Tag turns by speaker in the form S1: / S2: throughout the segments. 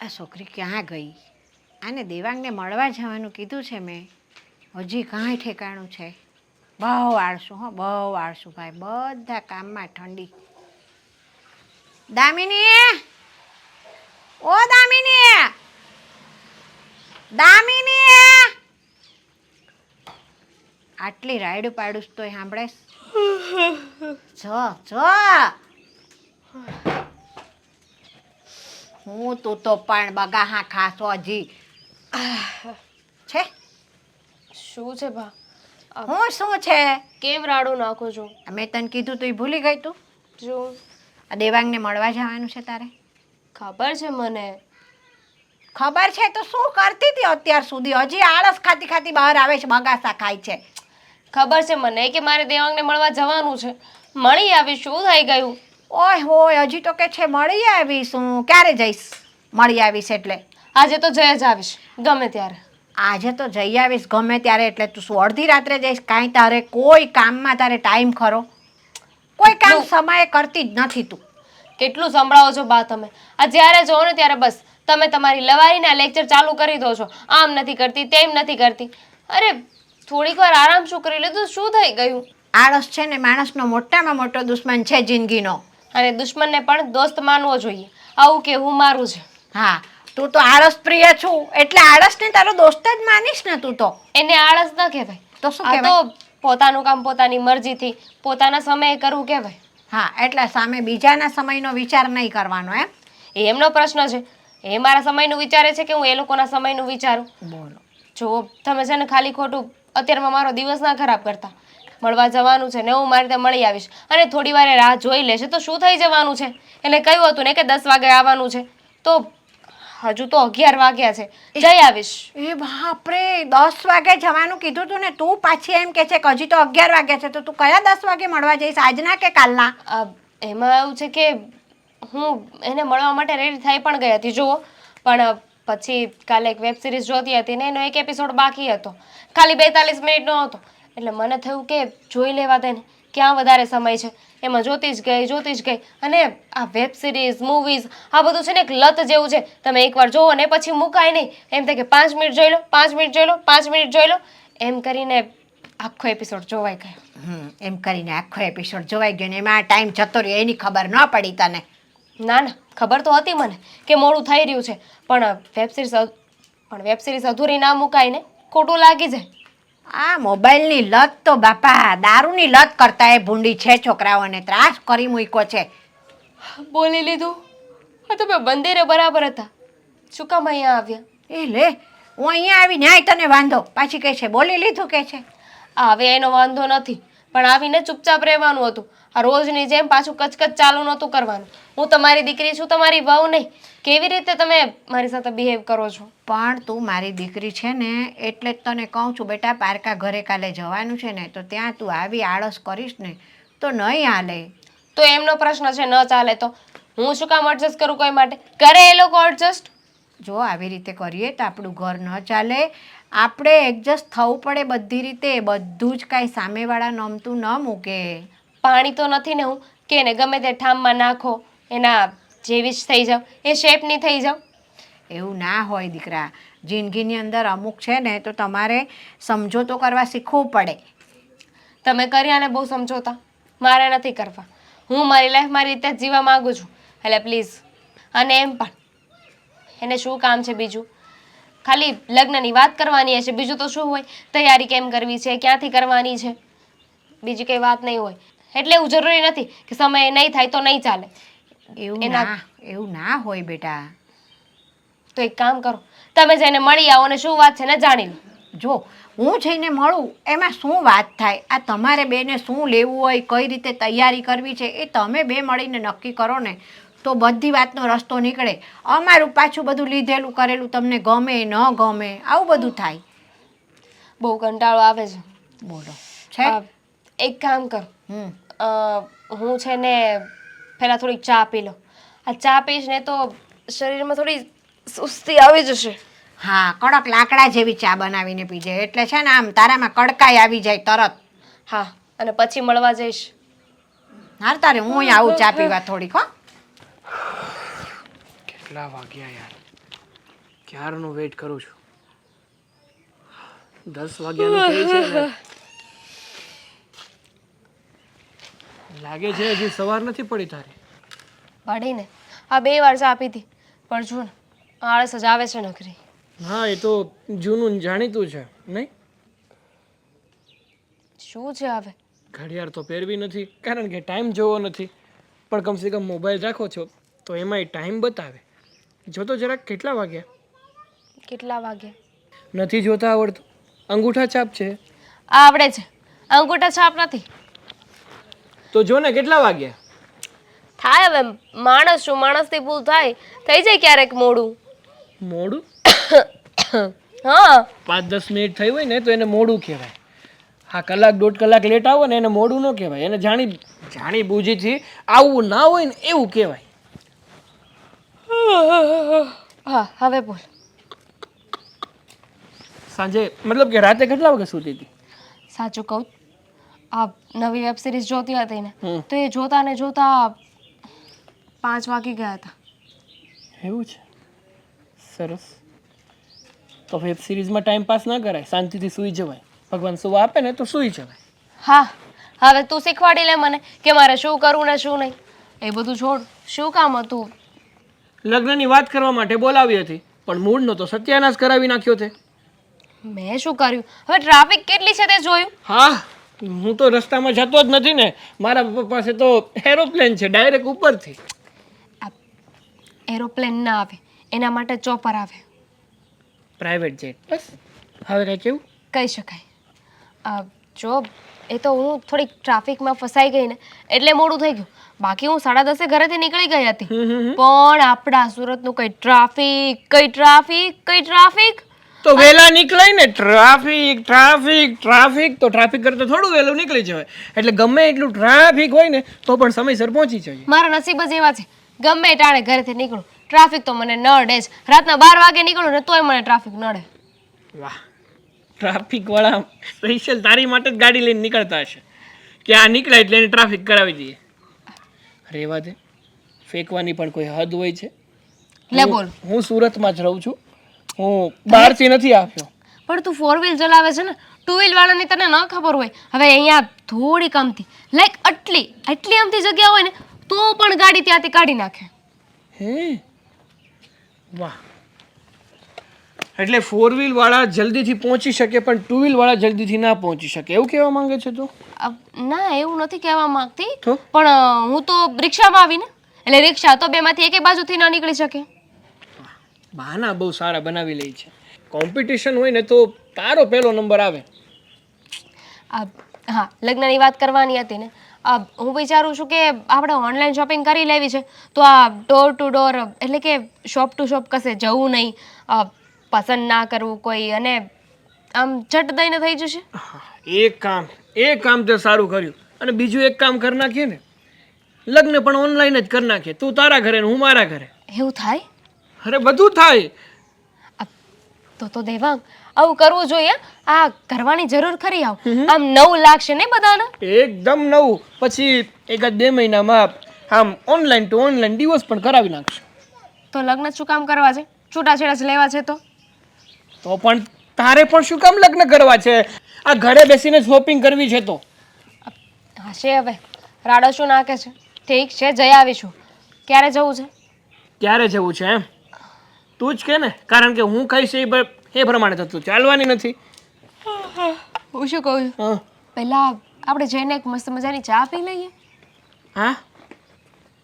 S1: આ છોકરી ક્યાં ગઈ? આને દેવાંગને મળવા જવાનું કીધું છે મેં, હજી કાંઈ ઠેકાણું છે. બહુ આળસું, હો બહુ આળસું ભાઈ, બધા કામમાં ઠંડી. દામિની, ઓ દામિની, દામિની, આટલી રાયડું પાડું તોય સાંભળે? જો હું તું તો પણ બગાહા ખાસો હજી છે.
S2: શું છે બા?
S1: હું શું છે?
S2: કેમ રાડું નાખો છો?
S1: મેં તને કીધું તું ભૂલી ગઈ તું?
S2: જો
S1: આ દેવાંગને મળવા જવાનું છે તારે.
S2: ખબર છે મને.
S1: ખબર છે તો શું કરતી હતી અત્યાર સુધી? હજી આળસ ખાતી ખાતી બહાર આવે છે, બગાસા ખાય છે.
S2: ખબર છે મને કે મારે દેવાંગને મળવા જવાનું છે. મળી આવી, શું થઈ ગયું?
S1: ઓય હોય, હજી તો કે છે મળી આવીશ. હું ક્યારે જઈશ? મળી આવીશ એટલે
S2: આજે તો જય જ આવીશ, ગમે ત્યારે.
S1: આજે તો જઈ આવીશ ગમે ત્યારે એટલે તું શું અડધી રાત્રે જઈશ? કાંઈ તારે કોઈ કામમાં તારે ટાઈમ ખરો? કોઈ કામ સમયે કરતી જ નથી તું.
S2: કેટલું સંભળાવો છો બા તમે? આ જ્યારે જોવો ને ત્યારે બસ તમે તમારી લવારીના લેક્ચર ચાલુ કરી દો છો. આમ નથી કરતી, તેમ નથી કરતી. અરે થોડીક વાર આરામ શું કરી લીધું? શું થઈ ગયું?
S1: આળસ છે ને માણસનો મોટામાં મોટો દુશ્મન છે જિંદગીનો.
S2: અને દુશ્મનને પણ દોસ્ત માનવો જોઈએ, આવું કેવું મારું છે.
S1: હા, તું તો આળસ પ્રિય છું એટલે આળસને તારો દોસ્ત જ માનીશ ને તું તો.
S2: એને આળસ ન કહેવાય.
S1: તો શું
S2: આ
S1: કહેવાય?
S2: તો પોતાનું કામ પોતાની મરજીથી પોતાના સમયે કરવું કહેવાય.
S1: હા, એટલે સામે બીજાના સમયનો વિચાર નહીં કરવાનો એમ?
S2: એ એમનો પ્રશ્ન છે. એ મારા સમયનું વિચારે છે કે હું એ લોકોના સમયનું વિચારું?
S1: બોલો.
S2: જો તમે છે ને ખાલી ખોટું અત્યારમાં મારો દિવસ ના ખરાબ કરતા. મળવા જવાનું છે ને હું મારી રીતે મળી આવીશ અને થોડી વાર રાહ જોઈ લેશે તો શું થઈ જવાનું છે? એટલે કહ્યું હતું ને કે 10 વાગે આવવાનું છે, તો હજુ તો 11 વાગ્યા છે. જઈ આવીશ.
S1: એ બાપરે, 10 વાગે જવાનું કીધું તું ને તું પાછી એમ કે છે કે હજી તો 11 વાગ્યા છે, તો તું કયા 10 વાગે મળવા જઈશ? આજના કે કાલના?
S2: એમાં એવું છે કે હું એને મળવા માટે રેડી થઈ પણ ગઈ હતી જુઓ, પણ પછી કાલે એક વેબ સિરીઝ જોતી હતી ને એનો એક એપિસોડ બાકી હતો, ખાલી 42 મિનિટનો હતો. એટલે મને થયું કે જોઈ લેવા દે ને, ક્યાં વધારે સમય છે. એમાં જોતી જ ગઈ અને આ વેબ સિરીઝ મૂવીઝ આ બધું છે ને એક લત જેવું છે. તમે એકવાર જોવો ને પછી મુકાય નહીં. એમ થાય કે 5 મિનિટ જોઈ લો, 5 મિનિટ જોઈ લો, 5 મિનિટ જોઈ લો, એમ કરીને આખો એપિસોડ જોવાઈ ગયો.
S1: એમ કરીને આખો એપિસોડ જોવાઈ ગયો ને એમાં ટાઈમ જતો રહ્યો એની ખબર ન પડી તને?
S2: ના ના, ખબર તો હતી મને કે મોડું થઈ રહ્યું છે, પણ વેબ સિરીઝ અધૂરી ના મુકાય ને, ખોટું લાગી જાય.
S1: આ મોબાઈલની લત તો બાપા દારૂની લત કરતા એ ભૂંડી છે. છોકરાઓને ત્રાસ કરી મૂક્યો છે.
S2: બોલી લીધું. હા તો બંદીરે બરાબર હતા, શું કામ અહીંયા આવ્યા?
S1: એ લે, હું અહીંયા આવી ન્યાય તને વાંધો? પાછી કહે છે બોલી લીધું કે છે.
S2: હવે એનો વાંધો નથી, પણ આવીને ચૂપચાપ રહેવાનું હતું. આ રોજની જેમ પાછું કચકચ ચાલુ નહોતું કરવાનું. હું તમારી દીકરી છું, તમારી વહુ નહીં. કેવી રીતે તમે મારી સાથે બિહેવ કરો છો?
S1: પણ તું મારી દીકરી છે ને એટલે જ તને કહું છું બેટા, પારકા ઘરે કાલે જવાનું છે ને તો ત્યાં તું આવી આળસ કરીશ ને તો નહીં હાલે.
S2: તો એમનો પ્રશ્ન છે, ન ચાલે તો હું શું કામ એડજસ્ટ કરું કોઈ માટે? કરે એ લોકો એડજસ્ટ.
S1: જો આવી રીતે કરીએ તો આપણું ઘર ન ચાલે. આપણે એડજસ્ટ થવું પડે બધી રીતે. બધું જ કાંઈ સામેવાળા નમતું ન મૂકે.
S2: પાણી તો નથી ને હું કે ને ગમે તે ઠામમાં નાખો એના જેવી જ થઈ જાવ, એ શેપની થઈ જાવ?
S1: એવું ના હોય દીકરા. જિંદગીની અંદર અમુક છે ને તો તમારે સમજોતો કરવા શીખવું પડે.
S2: તમે કર્યા ને બહુ સમજોતા, મારે નથી કરવા. હું મારી લાઈફ મારી રીતે જીવવા માંગુ છું. એટલે પ્લીઝ. અને એમ પણ એને શું કામ છે બીજું? ખાલી લગ્નની વાત કરવાની હશે, બીજું તો શું હોય? તૈયારી કેમ કરવી છે, ક્યાંથી કરવાની છે, બીજી કંઈ વાત નહીં હોય. એટલે એવું જરૂરી નથી કે સમય નહીં થાય તો નહીં ચાલે.
S1: એવું ના હોય બેટા.
S2: તો એક કામ કરો, તમે જઈને મળી આવો અને શું વાત છે ને જાણી લો.
S1: જો હું જઈને મળું એમાં શું વાત થાય? આ તમારે બેને શું લેવું હોય, કઈ રીતે તૈયારી કરવી છે એ તમે બે મળીને નક્કી કરો ને તો બધી વાતનો રસ્તો નીકળે. અમારું પાછું બધું લીધેલું કરેલું તમને ગમે ન ગમે આવું બધું થાય.
S2: બહુ કંટાળો આવે છે.
S1: બોલો છે.
S2: એક કામ કરો, હું છે ને પહેલાં થોડીક ચા પી લો. આ ચા પીશ ને તો શરીરમાં થોડી સુસ્તી આવી જશે.
S1: હા, કડક લાકડા જેવી ચા બનાવીને પીજે એટલે છે ને આમ તારામાં કડકાઈ આવી જાય તરત.
S2: હા, અને પછી મળવા જઈશ.
S1: હાર તારે હું અહીં આવું ચા પીવા થોડીક. હો,
S3: કેટલા વાગ્યા યાર? ક્યારનો વેઇટ કરું છું. 10 વાગ્યાનું કહે છે ને. લાગે છે હજી સવાર નથી પડી તારી.
S2: પડીને આ 2 વાર ચા પીધી પણ જો ને આળસ જ આવે છે નખરી.
S3: હા એ તો જૂનું ને જાણીતું છે નહીં.
S2: શું છે હવે?
S3: ઘડિયાળ તો પહેરવી નથી કારણ કે ટાઈમ જોવો નથી, પણ કમસે કમ મોબાઈલ રાખો છો તો એમાંય ટાઈમ બતાવે. જોતો જરાક કેટલા વાગ્યા.
S2: કેટલા વાગ્યા?
S3: નથી જોતા આવડતું. અંગૂઠા છાપ છે
S2: આવડે છે, અંગૂઠા છાપ નથી.
S3: તો જો ને કેટલા વાગ્યા.
S2: થાય હવે, માણસ છું, માણસથી ભૂલ થાય, થઈ જાય ક્યારેક મોડું.
S3: મોડું?
S2: હા
S3: 5-10 મિનિટ થઈ હોય ને તો એને મોડું કહેવાય. હા, કલાક 1.5 કલાક લેટ આવો ને એને મોડું ન કહેવાય. એને જાણી બૂજીથી આવવું ના હોય ને એવું કહેવાય.
S2: હા હવે બોલ.
S3: સાંજે મતલબ કે રાતે કેટલા વાગે સૂતી હતી?
S2: સાચું કહું, આ નવી વેબ સિરીઝ જોતી હતી ને
S3: હમ.
S2: તો એ જોતા ને જોતા 5 વાગી ગયા હતા.
S3: એવું છે? સરસ. તો વેબ સિરીઝમાં ટાઈમ પાસ ના કરાય, શાંતિથી સૂઈ જવાય. ભગવાન સુવા આપે ને તો સૂઈ જવાય.
S2: હા હવે તું શીખવાડી લે મને કે મારે શું કરવું ને શું નહીં. એ બધું છોડ, શું કામ હતું?
S3: લગ્નની વાત કરવા માટે બોલાવી હતી પણ મૂળનો તો સત્યાનાશ કરાવી નાખ્યો તે.
S2: મેં શું કર્યું? હવે ટ્રાફિક કેટલી છે તે જોયું?
S3: હા, હું તો રસ્તામાં જતો જ નથી ને. મારા પપ્પા પાસે તો એરોપ્લેન છે, ડાયરેક્ટ ઉપરથી.
S2: એરોપ્લેન ના આવે, એના માટે ચોપર આવે.
S3: Private jet. બસ હવે કઈ કેવું?
S2: કહી શકાય. જો એ તો હું થોડીક ટ્રાફિકમાં ફસાઈ ગઈ ને એટલે મોડું થઈ ગયું. બાકી હું 10:30 ઘરેથી નીકળી ગઈ હતી. પણ આપણા સુરતનું કઈ ટ્રાફિક, કઈ ટ્રાફિક, કઈ ટ્રાફિક.
S3: તો વહેલા નીકળાય ને. ટ્રાફિક ટ્રાફિક ટ્રાફિક તો ટ્રાફિક કરતા થોડું વહેલું નીકળી જવાય. એટલે ગમે એટલું ટ્રાફિક હોય ને તો પણ સમયસર પહોંચી જાય.
S2: મારા નસીબ જ એવા છે, ગમે ટાણે ઘરેથી નીકળું ટ્રાફિક તો મને નડે જ. રાતના 12 વાગે નીકળું ને તોય મને ટ્રાફિક નડે.
S3: વાહ, ટ્રાફિક વાળા સ્પેશિયલ તારી માટે જ ગાડી લઈને નીકળતા હશે કે આ નીકળાય એટલે એને ટ્રાફિક કરાવી દઈએ. રેવા દે, ફેંકવાની પણ કોઈ હદ હોય છે.
S2: લે બોલ.
S3: હું સુરતમાં જ રહું છું, હું બહારથી નથી આવ્યો.
S2: પણ તું 4 વ્હીલ ચલાવે છે ને, 2 વ્હીલ વાળાની તને ન ખબર હોય. હવે અહીંયા થોડીક અમથી લાઈક આટલી અમથી જગ્યા હોય ને તો પણ ગાડી ત્યાંથી કાઢી નાખે.
S3: હે વાહ. એટલે 4 વ્હીલ વાળા જલ્દીથી પહોંચી શકે પણ 2 વ્હીલ વાળા જલ્દીથી ના પહોંચી શકે એવું કહેવા માંગે છે તું?
S2: ના એવું નથી કહેવા માંગતી,
S3: તો
S2: પણ હું તો રિક્ષામાં આવીને, એટલે રિક્ષા તો બેમાંથી એક બાજુથી ન નીકળી શકે.
S3: બહાના બહુ સારા બનાવી લે છે. કોમ્પિટિશન હોય ને તો તારો પહેલો નંબર આવે.
S2: હા, લગ્નની વાત કરવાની હતી ને, હું વિચારું છું કે આપણે ઓનલાઈન શોપિંગ કરી લેવી છે તો આ ડોર ટુ ડોર એટલે કે શોપ ટુ શોપ કશે જવું નહીં, પસંદ ના કરવું કોઈ, અને આમ ઝટ દઈને થઈ જશે.
S3: એક કામ તે સારું કર્યું. અને બીજું એક કામ કરી નાખીએ ને, લગ્ન પણ ઓનલાઈન જ કરી નાખીએ. તું તારા ઘરે ને હું મારા ઘરે.
S2: એવું થાય?
S3: અરે બધું થાય.
S2: તો દેવાંગ આવું કરવું જોઈએ. આ કરવાની જરૂર ખરી. આમ નવું લાગશે ને બધાને.
S3: એકદમ નવું. પછી 1-2 મહિનામાં આમ ઓનલાઈન ટુ ઓનલાઈન ડિવોર્સ પણ કરાવી નાખશે.
S2: તો લગ્ન શું કામ કરવા છે? છૂટાછેડા જ લેવા છે તો
S3: પણ તારે પણ શું કામ લગ્ન કરવા છે? આ ઘરે બેસીને શોપિંગ કરવી છે તો
S2: હશે. હવે રાડો શું નાખે છે? ઠીક છે, જઈ આવીશું. ક્યારે જવું છે?
S3: ક્યારે જવું છે એમ તું જ કે ને, કારણ કે હું કહીશ એ પ્રમાણે તો તું ચાલવાની નથી.
S2: હું શું કહું છું,
S3: હા
S2: પહેલા આપણે જઈને એક મસ્ત મજાની ચા પી લઈએ.
S3: હા,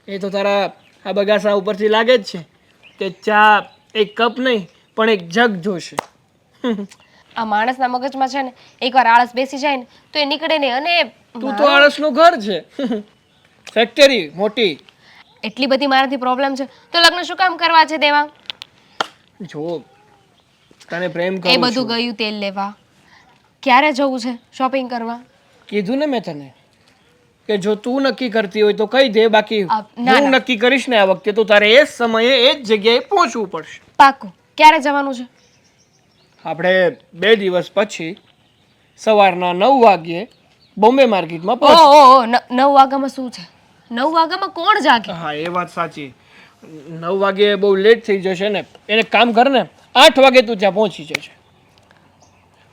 S3: એ તો તારા આ બગાસા ઉપરથી લાગે જ છે કે ચા એક કપ નહીં પણ એક જગ જોશે.
S2: આ માણસના મગજમાં છે ને એકવાર આળસ બેસી જાય ને તો એ નીકળે નહીં. અને
S3: તું તો આળસનું ઘર છે, ફેક્ટરી મોટી.
S2: એટલી બધી મારાથી પ્રોબ્લેમ છે તો લગ્ન શું કામ કરવા છે દેવાંગ?
S3: જો તને પ્રેમ
S2: એ
S3: કરું
S2: બધું
S3: છું.
S2: ગયું તેલ લેવા. ક્યારે જવું છે શોપિંગ કરવા?
S3: કીધું ને મેં તને કે જો તું નક્કી કરતી હોય તો કહી દે, બાકી
S2: ના,
S3: હું નક્કી કરીશ ને આ વખતે તો તારે એ જ સમયે એ જ જગ્યાએ પહોંચવું પડશે.
S2: પાક્કું. ક્યારે જવાનું છે?
S3: આપણે 2 દિવસ પછી સવારના 9 વાગ્યે બોમ્બે માર્કેટમાં પહોંચ.
S2: ઓહો, 9 વાગ્યામાં શું છે? 9 વાગ્યામાં કોણ જાગે?
S3: હા એ વાત સાચી. 9 વાગે બહુ લેટ થઈ જશે ને, એને કામ કર ને 8 વાગે તું ત્યાં પહોંચી જશે.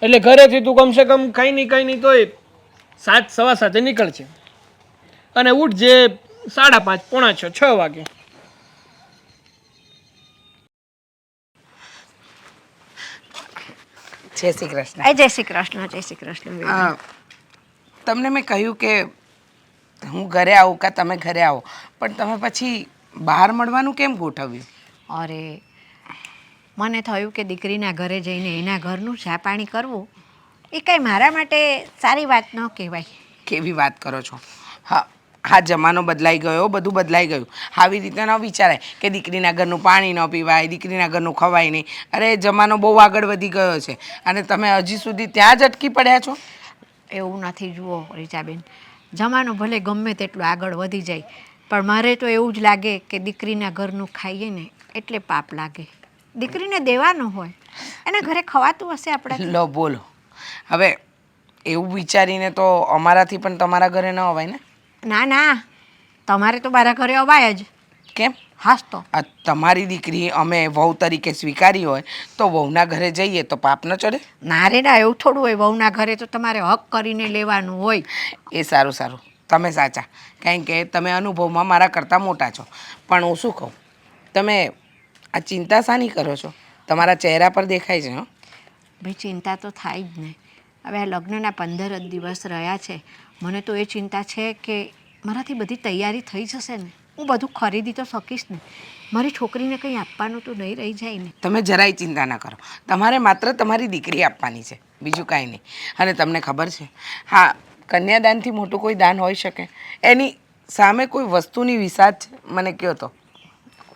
S3: એટલે ઘરેથી તું કમસે કમ કંઈ નહીં તોય 7, સવા 7 નીકળશે અને ઉઠજે 5:30, પોણા 6 વાગે.
S4: જય શ્રી કૃષ્ણ.
S1: જય શ્રી કૃષ્ણ, જય શ્રી કૃષ્ણ.
S4: તમને મેં કહ્યું કે હું ઘરે આવું કાં તમે ઘરે આવો, પણ તમે પછી બહાર મળવાનું કેમ ગોઠવ્યું?
S1: અરે મને થયું કે દીકરીના ઘરે જઈને એના ઘરનું ચા પાણી કરવું એ કંઈ મારા માટે સારી વાત ન કહેવાય.
S4: કેવી વાત કરો છો? હા, હા, જમાનો બદલાઈ ગયો, બધું બદલાઈ ગયું. આવી રીતે ન વિચારાય કે દીકરીના ઘરનું પાણી ન પીવાય, દીકરીના ઘરનું ખવાય નહીં. અરે જમાનો બહુ આગળ વધી ગયો છે અને તમે હજી સુધી ત્યાં જ અટકી પડ્યા છો.
S1: એવું નથી. જુઓ રીચાબેન, જમાનો ભલે ગમે તેટલું આગળ વધી જાય, પણ મારે તો એવું જ લાગે કે દીકરીના ઘરનું ખાઈએ ને એટલે પાપ લાગે. દીકરીને દેવાનું હોય, એના ઘરે ખવાતું હશે આપણે.
S4: લો બોલો, હવે એવું વિચારીને તો અમારાથી પણ તમારા ઘરે ન અવાય ને.
S1: ના ના, તમારે તો મારા ઘરે અવાય જ.
S4: કેમ?
S1: હાસ તો
S4: આ તમારી દીકરી અમે વહુ તરીકે સ્વીકારી હોય તો વહુના ઘરે જઈએ તો પાપ ન ચડે?
S1: ના રે ના, એવું થોડું હોય. વહુના ઘરે તો તમારે હક કરીને લેવાનું હોય.
S4: એ સારું સારું, તમે સાચા, કારણ કે તમે અનુભવમાં મારા કરતાં મોટા છો. પણ હું શું કહું, તમે આ ચિંતા શાની કરો છો? તમારા ચહેરા પર દેખાય છે. હં,
S1: ભાઈ ચિંતા તો થાય જ ને. હવે આ લગ્નના 15 જ દિવસ રહ્યા છે. મને તો એ ચિંતા છે કે મારાથી બધી તૈયારી થઈ જશે ને, હું બધું ખરીદી તો શકીશ ને, મારી છોકરીને કંઈ આપવાનું તો નહીં રહી જાય ને.
S4: તમે જરાય ચિંતા ના કરો. તમારે માત્ર તમારી દીકરી આપવાની છે, બીજું કાંઈ નહીં. અને તમને ખબર છે, હા, કન્યાદાનથી મોટું કોઈ દાન હોઈ શકે? એની સામે કોઈ વસ્તુની વિસાત છે? મને કહો તો.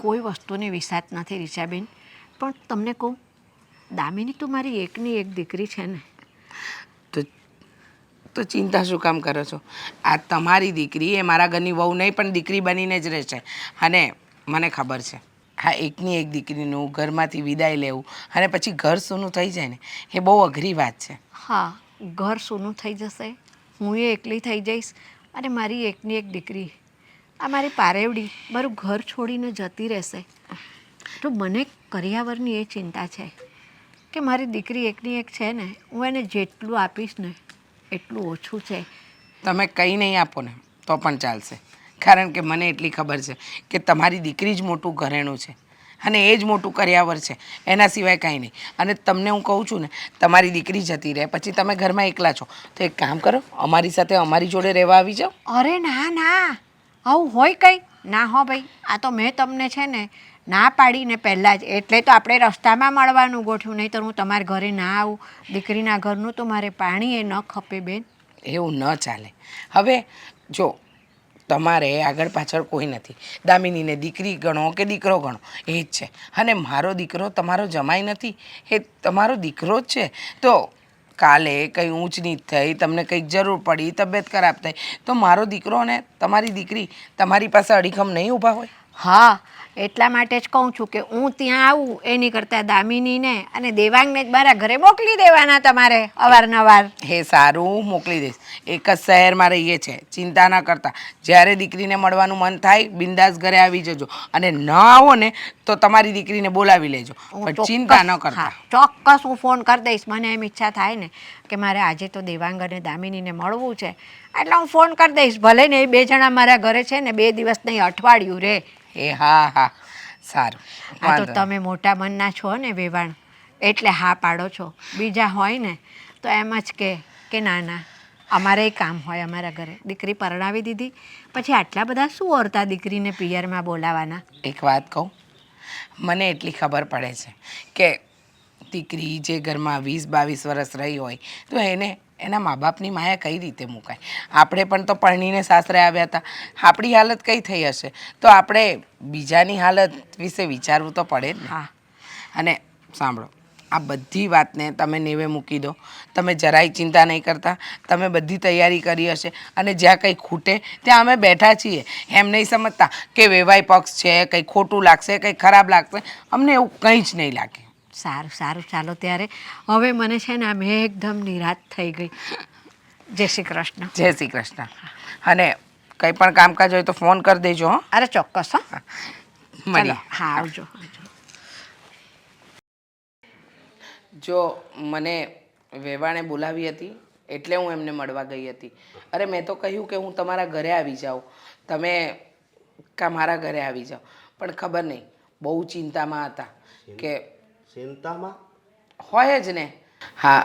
S1: કોઈ વસ્તુની વિસાત નથી રીચાબેન, પણ તમને કહું, દામિની તો મારી એકની એક દીકરી છે ને.
S4: તો ચિંતા શું કામ કરો છો? આ તમારી દીકરી એ મારા ઘરની વહુ નહીં પણ દીકરી બનીને જ રહેશે. અને મને ખબર છે, આ એકની એક દીકરીનું ઘરમાંથી વિદાય લેવું અને પછી ઘર સૂનું થઈ જાય ને, એ બહુ અઘરી વાત છે.
S1: હા, ઘર સૂનું થઈ જશે, હું એ એકલી થઈ જઈશ અને મારી એકની એક દીકરી, આ મારી પારેવડી, મારું ઘર છોડીને જતી રહેશે. તો મને કરિયાવરની એ ચિંતા છે કે મારી દીકરી એકની એક છે ને, હું એને જેટલું આપીશ ને એટલું ઓછું છે.
S4: તમે કંઈ નહીં આપો ને તો પણ ચાલશે, કારણ કે મને એટલી ખબર છે કે તમારી દીકરી જ મોટું ઘરેણું છે અને એ જ મોટું કરિયાવર છે, એના સિવાય કાંઈ નહીં. અને તમને હું કહું છું ને, તમારી દીકરી જતી રહે પછી તમે ઘરમાં એકલા છો તો એક કામ કરો, અમારી સાથે અમારી જોડે રહેવા આવી જાઓ.
S1: અરે ના ના, આવું હોય કંઈ ના. હો ભાઈ, આ તો મેં તમને છે ને ના પાડીને પહેલાં જ, એટલે તો આપણે રસ્તામાં મળવાનું ગોઠવ્યું, નહીં તો હું તમારા ઘરે ના આવું. દીકરીના ઘરનું તો મારે પાણી એ ન ખપે બેન.
S4: એવું ન ચાલે. હવે જો, તમારે આગળ પાછળ કોઈ નથી. દામિનીને દીકરી ગણો કે દીકરો ગણો, એ જ છે. અને મારો દીકરો તમારો જમાઈ નથી, એ તમારો દીકરો જ છે. તો કાલે કંઈ ઊંચ નીચ થઈ, તમને કંઈક જરૂર પડી, તબિયત ખરાબ થઈ, તો મારો દીકરો અને તમારી દીકરી તમારી પાસે અડીખમ નહીં ઊભા હોય?
S1: હા, એટલા માટે જ કહું છું કે હું ત્યાં આવું એની કરતાં દામિનીને અને દેવાંગને જ મારા ઘરે મોકલી દેવાના તમારે અવારનવાર.
S4: એ સારું, મોકલી દઈશ. એક જ શહેરમાં રહીએ છે, ચિંતા ના કરતા. જ્યારે દીકરીને મળવાનું મન થાય બિંદાસ ઘરે આવી જજો, અને ન આવો ને તો તમારી દીકરીને બોલાવી લેજો, પણ ચિંતા ન કરતા.
S1: ચોક્કસ હું ફોન કરી દઈશ. મને એમ ઈચ્છા થાય ને કે મારે આજે તો દેવાંગ અને દામિનીને મળવું છે, એટલે હું ફોન કરી દઈશ. ભલે ને એ બે જણા મારા ઘરે છે ને 2 દિવસ નહીં, અઠવાડિયું રહે.
S4: હા હા, સારું.
S1: આ તો તમે મોટા મનના છો ને વેવાણ, એટલે હા પાડો છો. બીજા હોય ને તો એમ જ કે ના ના, અમારે કામ હોય અમારા ઘરે. દીકરી પરણાવી દીધી પછી આટલા બધા શું ઓરતા દીકરીને પિયરમાં બોલાવાના?
S4: એક વાત કહું, મને એટલી ખબર પડે છે કે દીકરી જે ઘરમાં 20-22 વર્ષ રહી હોય તો એને એના મા બાપની માયા કઈ રીતે મુકાય. આપણે પણ તો પરણીને સાસરે આવ્યા હતા, આપણી હાલત કઈ થઈ હશે, તો આપણે બીજાની હાલત વિશે વિચારવું તો પડે જ ને.
S1: હા,
S4: અને સાંભળો, આ બધી વાતને તમે નેવે મૂકી દો. તમે જરાય ચિંતા નહીં કરતા. તમે બધી તૈયારી કરી હશે અને જ્યાં કંઈ ખૂટે ત્યાં અમે બેઠા છીએ. એમ નહીં સમજતા કે વેવાઈ પક્ષ છે, કંઈ ખોટું લાગશે, કંઈ ખરાબ લાગશે. અમને એવું કંઈ જ નહીં લાગે.
S1: સારું સારું, ચાલો ત્યારે. હવે મને છે ને આમ એકદમ નિરાશ થઈ ગઈ. જય શ્રી કૃષ્ણ.
S4: જય શ્રી કૃષ્ણ. અને કંઈ પણ કામકાજ હોય તો ફોન કરી દેજો. હં,
S1: અરે ચોક્કસ. હા,
S4: મળીએ.
S1: ચલો હા આવજો
S4: જો મને વેવાણે બોલાવી હતી એટલે હું એમને મળવા ગઈ હતી. અરે મેં તો કહ્યું કે હું તમારા ઘરે આવી જાઉં, તમે કા મારા ઘરે આવી જાઓ, પણ ખબર નહીં બહુ ચિંતામાં હતા કે
S5: ચિંતામાં
S4: હોય જ ને. હા,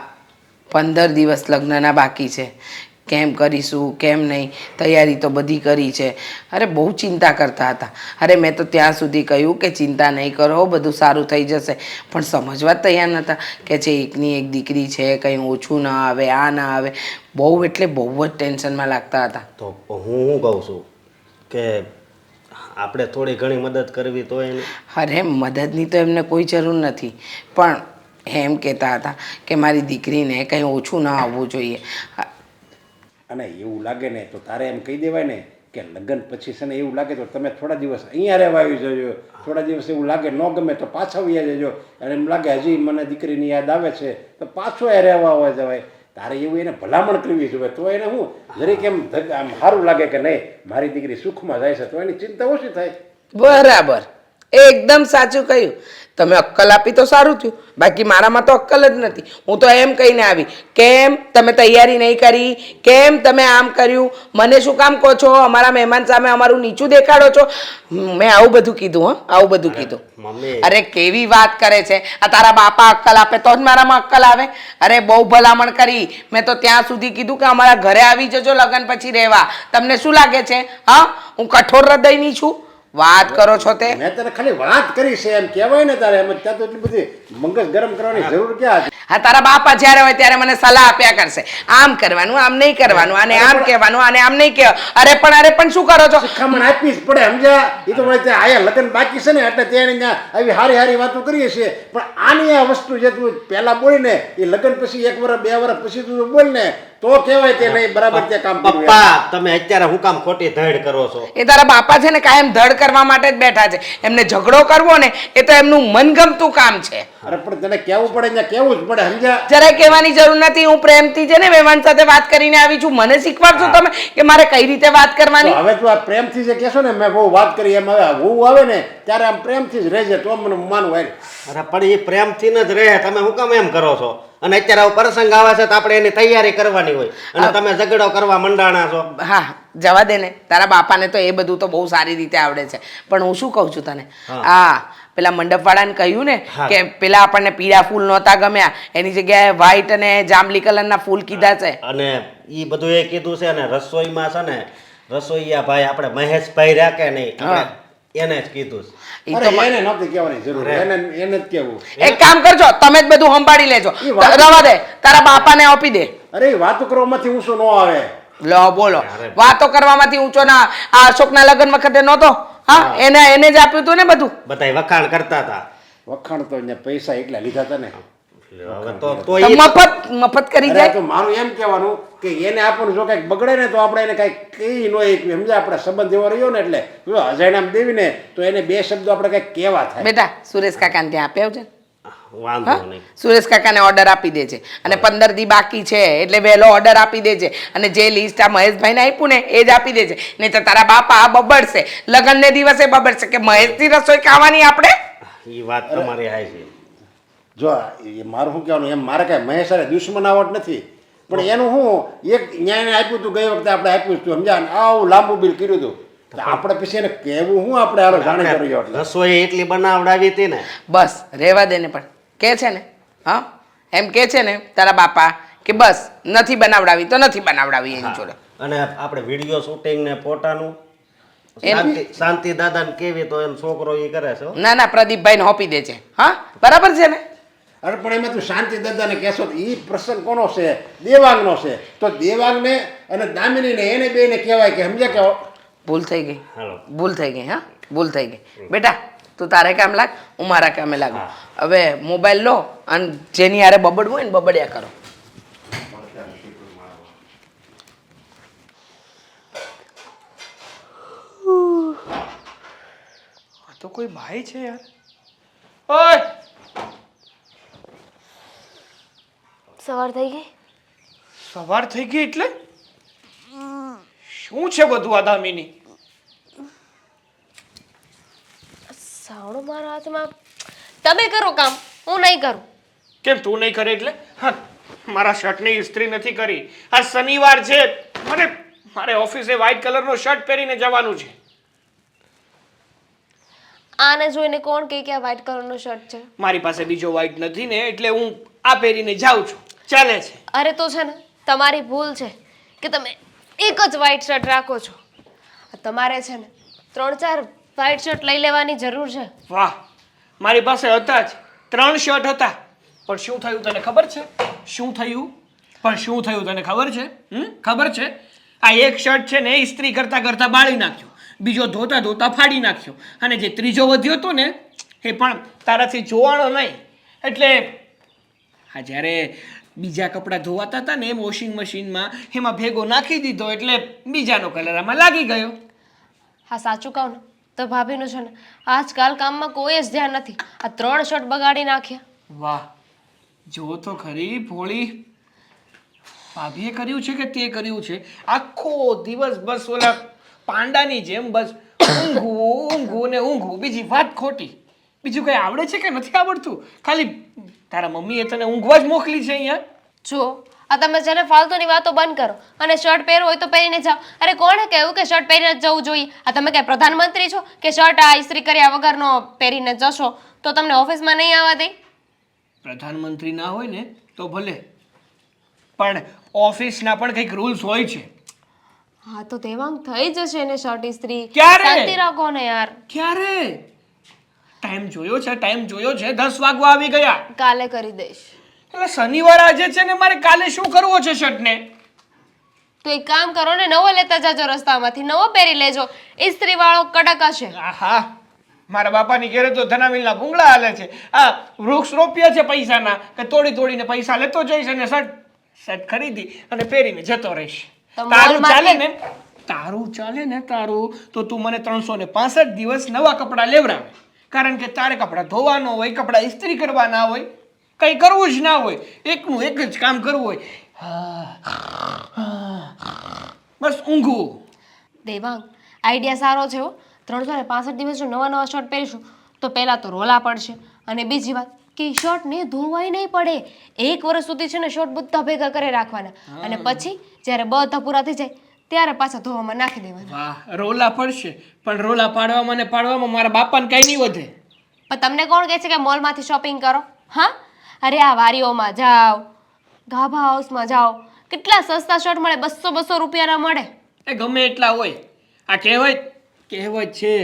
S4: 15 દિવસ લગ્નના બાકી છે, કેમ કરીશું કેમ નહીં, તૈયારી તો બધી કરી છે. અરે બહુ ચિંતા કરતા હતા. અરે મેં તો ત્યાં સુધી કહ્યું કે ચિંતા નહીં કરો, બધું સારું થઈ જશે, પણ સમજવા જ તૈયાર નહોતા કે જે એકની એક દીકરી છે, કંઈ ઓછું ના આવે, આ ના આવે. બહુ એટલે બહુ જ ટેન્શનમાં લાગતા હતા.
S5: તો હું શું કહું છું કે આપણે થોડી ઘણી મદદ કરવી તો એને.
S4: અરે મદદની તો એમને કોઈ જરૂર નથી, પણ એમ કહેતા હતા કે મારી દીકરીને કંઈ ઓછું ના આવવું જોઈએ.
S6: અને એવું લાગે ને તો તારે એમ કહી દેવાય ને કે લગ્ન પછી છે ને એવું લાગે તો તમે થોડા દિવસ અહીંયા રહેવા આવી જજો, થોડા દિવસ એવું લાગે ન ગમે તો પાછા આવી જજો, અને એમ લાગે હજી મને દીકરીની યાદ આવે છે તો પાછો એ રહેવા આવવા જવાય. તારે એવું એને ભલામણ કરવી જોઈએ, તો એને હું જરીક એમ આમ સારું લાગે કે નહીં મારી દીકરી સુખમાં જાય છે, તો એની ચિંતા ઓછી થાય.
S4: બરાબર, એકદમ સાચું કહ્યું. તમે અક્કલ આપી તો સારું થયું, બાકી મારામાં તો અક્કલ જ નથી. હું તો એમ કહીને આવી, કેમ તમે તૈયારી નહીં કરી, કેમ તમે આમ કર્યું, મને શું કામ કહો છો, અમારા મહેમાન સામે અમારું નીચું દેખાડો છો. મેં આવું બધું કીધું, હં આવું બધું કીધું.
S5: મમ્મી
S4: અરે કેવી વાત કરે છે આ, તારા બાપા અક્કલ આપે તો જ મારામાં અક્કલ આવે. અરે બહુ ભલામણ કરી, મેં તો ત્યાં સુધી કીધું કે અમારા ઘરે આવી જજો લગ્ન પછી રહેવા. તમને શું લાગે છે? હા, હું કઠોર હૃદયની છું? વાત કરો છો તે.
S6: મેં તને ખાલી વાત કરી છે એમ કહેવાય ને, તારે એમ ત્યાં તો એટલી બધી મગજ ગરમ કરવાની જરૂર ક્યાં હતી?
S4: હા, તારા બાપા જ્યારે હોય ત્યારે મને સલાહ આપ્યા કરશે, આમ કરવાનું, આમ નહીં કરવાનું, આને આમ કહેવાનું, આને આમ નહીં કહેવાનું. અરે પણ શું કરો છો?
S6: શિખામણ આપવી જ પડે, સમજ્યા? એ તો મને ત્યાં આયા લગ્ન બાકી છે ને એટલે ત્યાં ત્યાં આવી હારી હારી વાતો કરીએ છીએ, પણ આની આ વસ્તુ જે તું પહેલા બોલીને એ લગ્ન પછી 1 વર્ષ 2 વર્ષ પછી તું બોલ ને તો કહેવાય કે નહીં બરાબર ત્યાં કામ કર્યું એમ.
S5: પપ્પા તમે અત્યારે હું કામ ખોટી ધડ કરો છો?
S4: એ તારા બાપા છે ને કાયમ ધડ કરવા માટે જ બેઠા છે. એમને ઝઘડો કરવો ને એ તો એમનું મનગમતું કામ છે.
S6: અરે પણ તને કહેવું પડે ને, કહેવું જ પડે, સમજ્યા?
S4: જરાય કહેવાની જરૂર નથી. હું પ્રેમથી છે ને વેવાણ સાથે વાત કરીને આવી છું. મને શીખવાડશો તમે કે મારે કઈ રીતે વાત
S6: તો
S4: કરવાની?
S6: હવે તું આ પ્રેમથી જે કહેશો ને મેં બહુ વાત કરી એમ, હવે હું આવે ને ત્યારે આમ પ્રેમથી જ રહેજે તો મને માનવું હોય.
S5: અરે પણ એ પ્રેમથી જ રહે, તમે હું કામ એમ કરો છો? અને અત્યારે આવો પ્રસંગ આવે છે તો આપણે એની તૈયારી કરવાની હોય, અને તમે ઝઘડો કરવા મંડાણા છો.
S4: હા, જવા દે ને. તારા બાપાને તો એ બધું તો બહુ સારી રીતે આવડે છે. પણ હું શું કહું છું તને, હા પેલા મંડપવાળાને કહ્યું ને કે પેલા આપણને પીળા ફૂલ નહોતા ગમ્યા, એની જગ્યાએ વ્હાઈટ અને જાંબલી કલરના ફૂલ કીધા છે.
S5: અને એ બધું એ કીધું છે, અને રસોઈમાં છે ને રસોઈયા ભાઈ આપણે મહેશભાઈ રહ્યા કે નહીં, આપણે એને જ કીધું છે.
S4: ઈ
S6: અરે
S4: તો
S6: એને નહોતી કહેવાની જરૂર, એને જ કહેવું.
S4: એક કામ કરજો, તમે જ બધું સંભાળી લેજો. રવા દે, તારા બાપાને આપી દે.
S6: અરે એ વાતો કરવામાંથી ઊંચો ન આવે.
S4: લો બોલો, વાતો કરવામાંથી ઊંચો ના. આ અશોકના લગ્ન વખતે નહોતો, હા એને જ આપ્યું હતું ને બધું.
S5: બધાય વખાણ કરતા હતા.
S6: વખાણ તો અહીંયા પૈસા એટલા લીધા હતા ને.
S5: હવે તો
S4: તો
S5: ઈ
S4: મફત કરી
S6: અરે
S4: જાય.
S6: તો મારું એમ કહેવાનું કે એને આપણને જો કંઈક બગડે ને તો આપણે એને કંઈક કહી ન સમજ્યા, આપણા સંબંધ એવો રહ્યો ને એટલે જો અજાણ્યામાં દેવી ને તો એને 2 શબ્દો આપણે કંઈક કહેવા થાય.
S4: બેટા સુરેશ કાકાને ત્યાં આપ્યા છે.
S5: વાંધો નહીં.
S4: સુરેશ કાકાને ઓર્ડર આપી દે છે, અને 15 દી બાકી છે એટલે વહેલો ઓર્ડર આપી દે છે, અને જે લિસ્ટ આ મહેશભાઈને આપ્યું ને એ જ આપી દે છે. નહીં તો તારા બાપા આ બબડશે, લગ્નને દિવસે બબડશે કે મહેશની રસોઈ ખાવાની આપણે.
S5: એ વાત તમારી હાય છે.
S6: જો એ મારું શું કહેવાનું એમ, મારે કાંઈ મહેશ હારે દુશ્મનાવટ નથી, પણ એનું હું એક ન્યાયને આપ્યું હતું ગઈ વખતે આપણે આપ્યું હતું, સમજ્યા ને આવું લાંબુ બિલ કર્યું હતું તો આપણે પછી એને કહેવું હું આપણે હાલો જાણી કર્યો એટલે.
S5: રસોઈ એટલી બનાવડાવી હતી ને.
S4: બસ રહેવા દે ને. પણ કે છે ને, હા એમ કે છે ને તારા બાપા કે બસ નથી બનાવડાવી તો નથી બનાવડાવી એની જોડે.
S5: અને આપણે વિડીયો શૂટિંગ ને ફોટાનું શાંતિ દાદાને કેવી તો એનો છોકરો એ કરે છે હો.
S4: ના ના, પ્રદીપભાઈને હોપી દે છે. હા બરાબર છે ને.
S6: અરે પણ એમાં તું શાંતિ દાદાને કહેશો તો એ પ્રસંગ કોનો છે? દેવાંગનો છે. તો દેવાંગને અને દામિનીને એને બેને કહેવાય કે સમજ્યા કે
S4: ભૂલ થઈ ગઈ,
S5: હાલો.
S4: ભૂલ થઈ ગઈ. હા ભૂલ થઈ ગઈ. બેટા તું તારે કામ લાગ, હું મારા કામે લાગુ. હવે મોબાઈલ લો અને જેની હારે બબડવું હોય ને બબડ્યા કરો.
S3: તો કોઈ ભાઈ છે યાર. ઓય
S2: સવાર થઈ ગઈ?
S3: સવાર થઈ ગઈ એટલે શું છે બધું આ દામિની?
S2: ધાવણું મારા હાથમાં. તમે કરો કામ, હું નહીં કરું.
S3: કેમ તું નહીં કરે એટલે? હા, મારા શર્ટની ઇસ્ત્રી નથી કરી. આ શનિવાર છે, મારે ઓફિસે વ્હાઈટ કલરનો શર્ટ પહેરીને જવાનું છે.
S2: આને જોઈને કોણ કહે કે આ વ્હાઈટ કલરનો શર્ટ છે?
S3: મારી પાસે બીજો વ્હાઈટ નથી ને, એટલે હું આ પહેરીને જાઉં છું. ચાલે છે.
S2: અરે તો છે ને તમારી ભૂલ છે કે તમે એક જ વ્હાઈટ શર્ટ રાખો છો. તમારે છે ને 3-4 વ્હાઈટ શર્ટ લઈ લેવાની જરૂર છે.
S3: વાહ, મારી પાસે હતા જ 3 શર્ટ હતા. પણ શું થયું તને ખબર છે? શું થયું તને ખબર છે? ખબર છે? આ એક શર્ટ છે ને ઇસ્ત્રી કરતા કરતા બાળી નાખ્યો, બીજો ધોતા ધોતા ફાડી નાખ્યો, અને જે ત્રીજો વધ્યો હતો ને એ પણ તારાથી જોવાનો નહીં. એટલે આ જ્યારે બીજા કપડાં ધોવાતા હતા ને એમ વોશિંગ મશીનમાં એમાં ભેગો નાખી દીધો, એટલે બીજાનો કલર આમાં લાગી ગયો.
S2: હા સાચું કહું ને તો ભાભીનું છે ને આજકાલ કામમાં કોઈ જ ધ્યાન નથી. આ 3 શર્ટ બગાડી નાખ્યા.
S3: વાહ, જો તો ખરી ભોળી ભાભીએ કર્યું છે કે તે કર્યું છે? આખો દિવસ બસ ઓલા પાંડાની જેમ બસ ઊંઘવું ને ઊંઘવું, બીજી વાત ખોટી. બીજું કઈ આવડે છે કે નથી આવડતું? ખાલી તારા મમ્મીએ તને ઊંઘવા જ મોકલી છે અહીંયા.
S2: જુઓ, આ તમે છે ને ફાલતુની વાતો બંધ કરો અને શર્ટ પહેરવું હોય તો પહેરીને જાઓ. અરે કોણે કહ્યું કે શર્ટ પહેરીને જ જવું જોઈએ? આ તમે કઈ પ્રધાનમંત્રી છો કે શર્ટ આ ઇસ્ત્રી કર્યા વગરનો પહેરીને જશો તો તમને ઓફિસમાં નહીં આવવા દે?
S3: પ્રધાનમંત્રી ના હોય ને તો ભલે, પણ ઓફિસના પણ કંઈક રૂલ્સ હોય છે.
S2: હા તો દેવાંગ થઈ જશે ને શર્ટ ઇસ્ત્રી.
S3: ક્યારે?
S2: શાંતિ રાખો ને યાર.
S3: ક્યારે? ટાઈમ જોયો છે? 10 વાગવા આવી ગયા.
S2: કાલે કરી દઈશ.
S3: એટલે શનિવાર આજે છે ને, મારે કાલે શું કરવો છે શર્ટને?
S2: તો એક કામ કરો ને, નવો લેતા જાજો રસ્તામાંથી, નવો પહેરી લેજો. ઇસ્ત્રી વાળો કડક હશે.
S3: આહા, મારા બાપાની ઘરે તો ધનામિલના ભૂંગળા હાલે છે. આ વૃક્ષ રોપ્યા છે પૈસાના કે તોડીને પૈસા લેતો જઈશ અને શર્ટ ખરીદી અને પહેરીને જતો રહીશ.
S2: તો
S3: તારું ચાલે
S2: મોલમાંથી-
S3: ને? તારું તો તું મને 365 દિવસ નવા કપડાં લેવડાવે. કારણ કે તારે કપડાં ધોવાનો હોય, કપડાં ઇસ્ત્રી કરવાના હોય, કંઈ કરવું જ ના હોય, એકનું એક જ કામ કરવું હોય, બસ ઊંઘવું.
S2: દેવાંગ, આઈડિયા સારો છે હો. 365 દિવસ જો નવા નવા શર્ટ પહેરીશું તો પહેલાં તો રોલા પડશે, અને બીજી વાત કે શર્ટને ધોવાય નહીં પડે. 1 વર્ષ સુધી છે ને શર્ટ બધા ભેગા કરી રાખવાના, અને પછી જ્યારે બધા પૂરા થઈ જાય ત્યારે પાછા ધોવામાં નાખી દેવાના.
S3: વાહ, રોલા પડશે, પણ રોલા પાડવામાં મારા બાપાને કઈ નહીં વધે.
S2: પણ તમને કોણ કહે છે કે મોલમાંથી શોપિંગ કરો? હા, અરે આ વારીઓમાં જાઓ, ગાભા હાઉસમાં જાઓ, કેટલા સસ્તા શર્ટ મળે, 200 રૂપિયાના મળે.
S3: એ ગમે એટલા હોય. આ કહેવત છે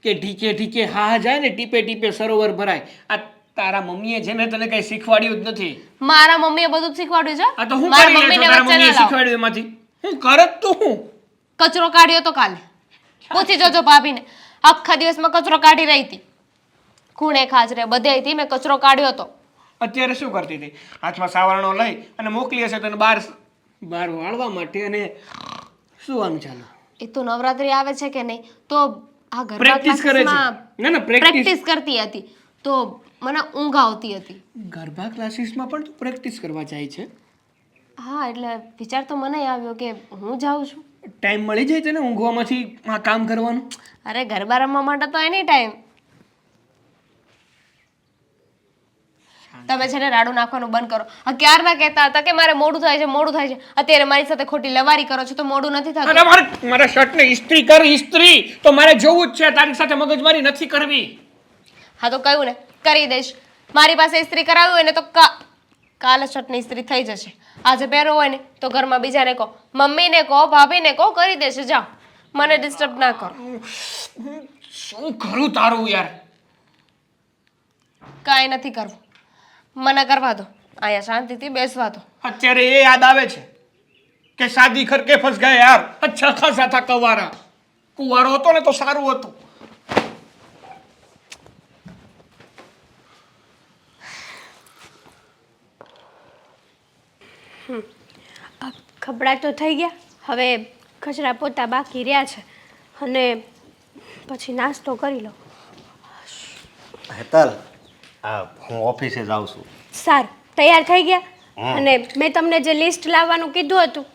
S3: કે ઢીકે ઢીકે હા જાય ને ટીપે ટીપે સરોવર ભરાય. આ તારા મમ્મીએ છે ને તને કઈ શીખવાડ્યું જ નથી.
S2: મારા મમ્મીએ બધું જ શીખવાડ્યું છે.
S3: આ તો હું
S2: મારા
S3: કરી લેતો
S2: મમ્મીને
S3: તારા
S2: વચ્ચે
S3: મમ્મીએ
S2: ના લાવો.
S3: શીખવાડ્યું એમાંથી? હું કરત તો હું
S2: કચરો કાઢ્યો તો કાલે, પૂછી જોજો ભાભીને. આખા દિવસમાં કચરો કાઢી રહી હતી, ખૂણે ખાચરે બધે હતી, મેં કચરો કાઢ્યો હતો.
S3: અત્યારે શું કરતી હતી? હાથમાં સાવરણો લઈ અને મોકલી હશે તને બહાર વાળવા માટે, અને સુવાનું ચાલુ.
S2: એ તો નવરાત્રી આવે છે કે નહીં તો આ ગરબા
S3: પ્રેક્ટિસ કરે છે.
S2: ક્લાસીસમાં
S3: ના પ્રેક્ટિસ.
S2: પ્રેક્ટિસ કરતી હતી તો મને ઊંઘ આવતી હતી.
S3: ગરબા ક્લાસીસમાં પણ તું પ્રેક્ટિસ કરવા જાય છે?
S2: હા, એટલે વિચાર તો મને આવ્યો કે હું જાઉં છું.
S3: ટાઈમ મળી જાય તને ઊંઘવામાંથી આ કામ કરવાનું?
S2: અરે ગરબા રમવા માટે તો એની ટાઈમ. તમે છે ને રાડું નાખવાનું બંધ કરો. આ ક્યારના કહેતા હતા કે મારે મોડું થાય છે, અત્યારે મારી સાથે ખોટી લવારી કરો છો તો મોડું નથી થતું.
S3: અરે મારા શર્ટને ઇસ્ત્રી કર. ઇસ્ત્રી તો મારે જોવું જ છે, તારી સાથે મગજમારી નથી કરવી.
S2: હા તો કહ્યું ને, કરી દઈશ. મારી પાસે ઇસ્ત્રી કરાવી હોય ને તો કાલે શર્ટની ઇસ્ત્રી થઈ જશે. આજે પહેરવો હોય ને તો ઘરમાં બીજાને કહો, મમ્મીને કહો, ભાભીને કહો, કરી દેશે. જાઓ, મને ડિસ્ટર્બ ના કરો.
S3: શું કરું તારું યાર?
S2: કાંઈ નથી કરવું, મને કરવા દો. અહીંયા શાંતિથી બેસવા દો.
S3: અત્યારે એ યાદ આવે છે કે શાદી કરકે ફસ ગયા યાર. અચ્છા ખાસા થા કવારા. કુંવારો હતો ને તો સારું હતું.
S7: કપડાં તો થઈ ગયા, હવે કચરા પોતા બાકી રહ્યા છે, અને પછી નાસ્તો કરી લો.
S5: હેતલ, હું ઓફિસે જાઉં છું.
S7: સારું, તૈયાર થઈ ગયા? અને મેં તમને જે લિસ્ટ લાવવાનું કીધું હતું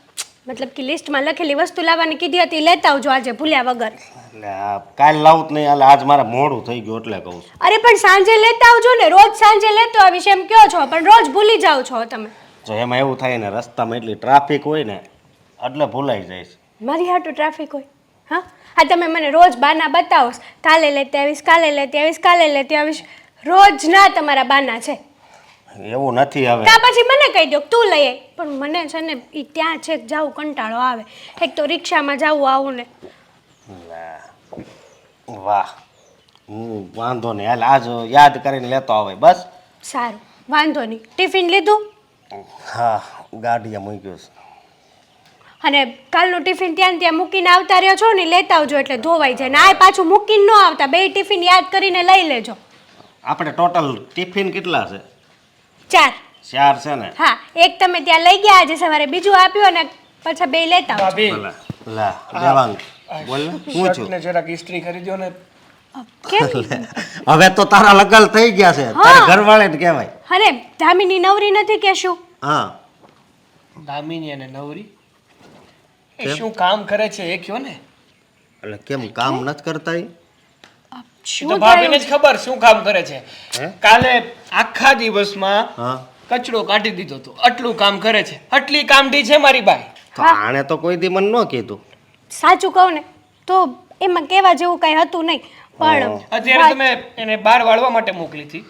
S7: મતલબ કે લિસ્ટમાં લખેલી વસ્તુ લાવવાની કીધી હતી લેતા આવજો આજે ભૂલ્યા વગર.
S5: એટલે આ કાલ લાવું જ નહીં, એટલે આજ મારે મોડું થઈ ગયું એટલે કહું છું.
S7: અરે પણ સાંજે લેતા આવજો ને, રોજ સાંજે લેતો આવીશ એમ કહો છો પણ રોજ ભૂલી જાઓ છો તમે.
S5: જો એમાં એવું થાય ને, રસ્તામાં એટલી ટ્રાફિક હોય ને એટલે ભૂલાઈ જાય છે.
S7: મારી હાટું ટ્રાફિક હોય? હા હા, તમે મને રોજ બાના બતાવો છો. કાલે લેતી આવીશ, કાલે લેતી આવીશ, કાલે લેતી આવીશ. રોજ ના તમારા બાના છે.
S5: એવું નથી હવે.
S7: ત્યાં પછી મને કહી દો તું લઈ આય. પણ મને છે ને ઈ ત્યાં છેક જાવું કંટાળો આવે. એક તો રિક્ષામાં જાવું આવું ને.
S5: વાહ, હું વાંધો નહીં, હાલ આજ યાદ કરીને લેતો આવે બસ.
S7: સારું, વાંધો નહીં. ટિફિન લીધું?
S5: હા, ગાડીએ મૂક્યું છે.
S7: અને કાલનું ટિફિન ત્યાં ને ત્યાં મૂકીને આવતા રહ્યો છો ને, લેતા આવજો એટલે ધોવાઈ જાય ને. આ પાછું મૂકીને ન આવતા, બે ટિફિન યાદ કરીને લઈ લેજો.
S5: આપણે ટોટલ ટિફિન કેટલા છે?
S7: 4.
S5: 4 છે ને?
S7: હા, એક તમે ત્યાં લઈ ગયા આજે સવારે, બીજું આપ્યું અને પાછા બે લેતા આવજો.
S3: ભાભી
S5: લા દેવાંગ બોલ ને, હું છું.
S3: શર્ટને જરાક ઇસ્ત્રી કરી દો ને.
S7: કેમ?
S5: હવે તો તારા લગન થઈ ગયા છે, તારે ઘરવાળે જ કહેવાય.
S7: અરે ધામીની નવરી નથી કે શું?
S5: હા,
S3: દામિની અને નવરી એ શું કામ કરે છે એ કયો ને.
S5: એટલે કેમ કામ નથી કરતા ઈ?
S3: એ
S7: શું
S3: તો
S7: થયું?
S3: ભાભીને જ ખબર શું કામ કરે છે.
S5: હે?
S3: કાલે આખા દિવસમાં
S5: હા,
S3: કચરો કાઢી દીધો તો આટલું કામ કરે છે, આટલી કામઢી છે મારી બાઈ.
S5: તો આણે તો કોઈ દી મને ન કીધું.
S7: સાચું કહું ને તો એમાં કહેવા જેવું કઈ હતું નહીં. પણ
S3: અત્યારે તમે એને બહાર વાળવા માટે મોકલી હતી.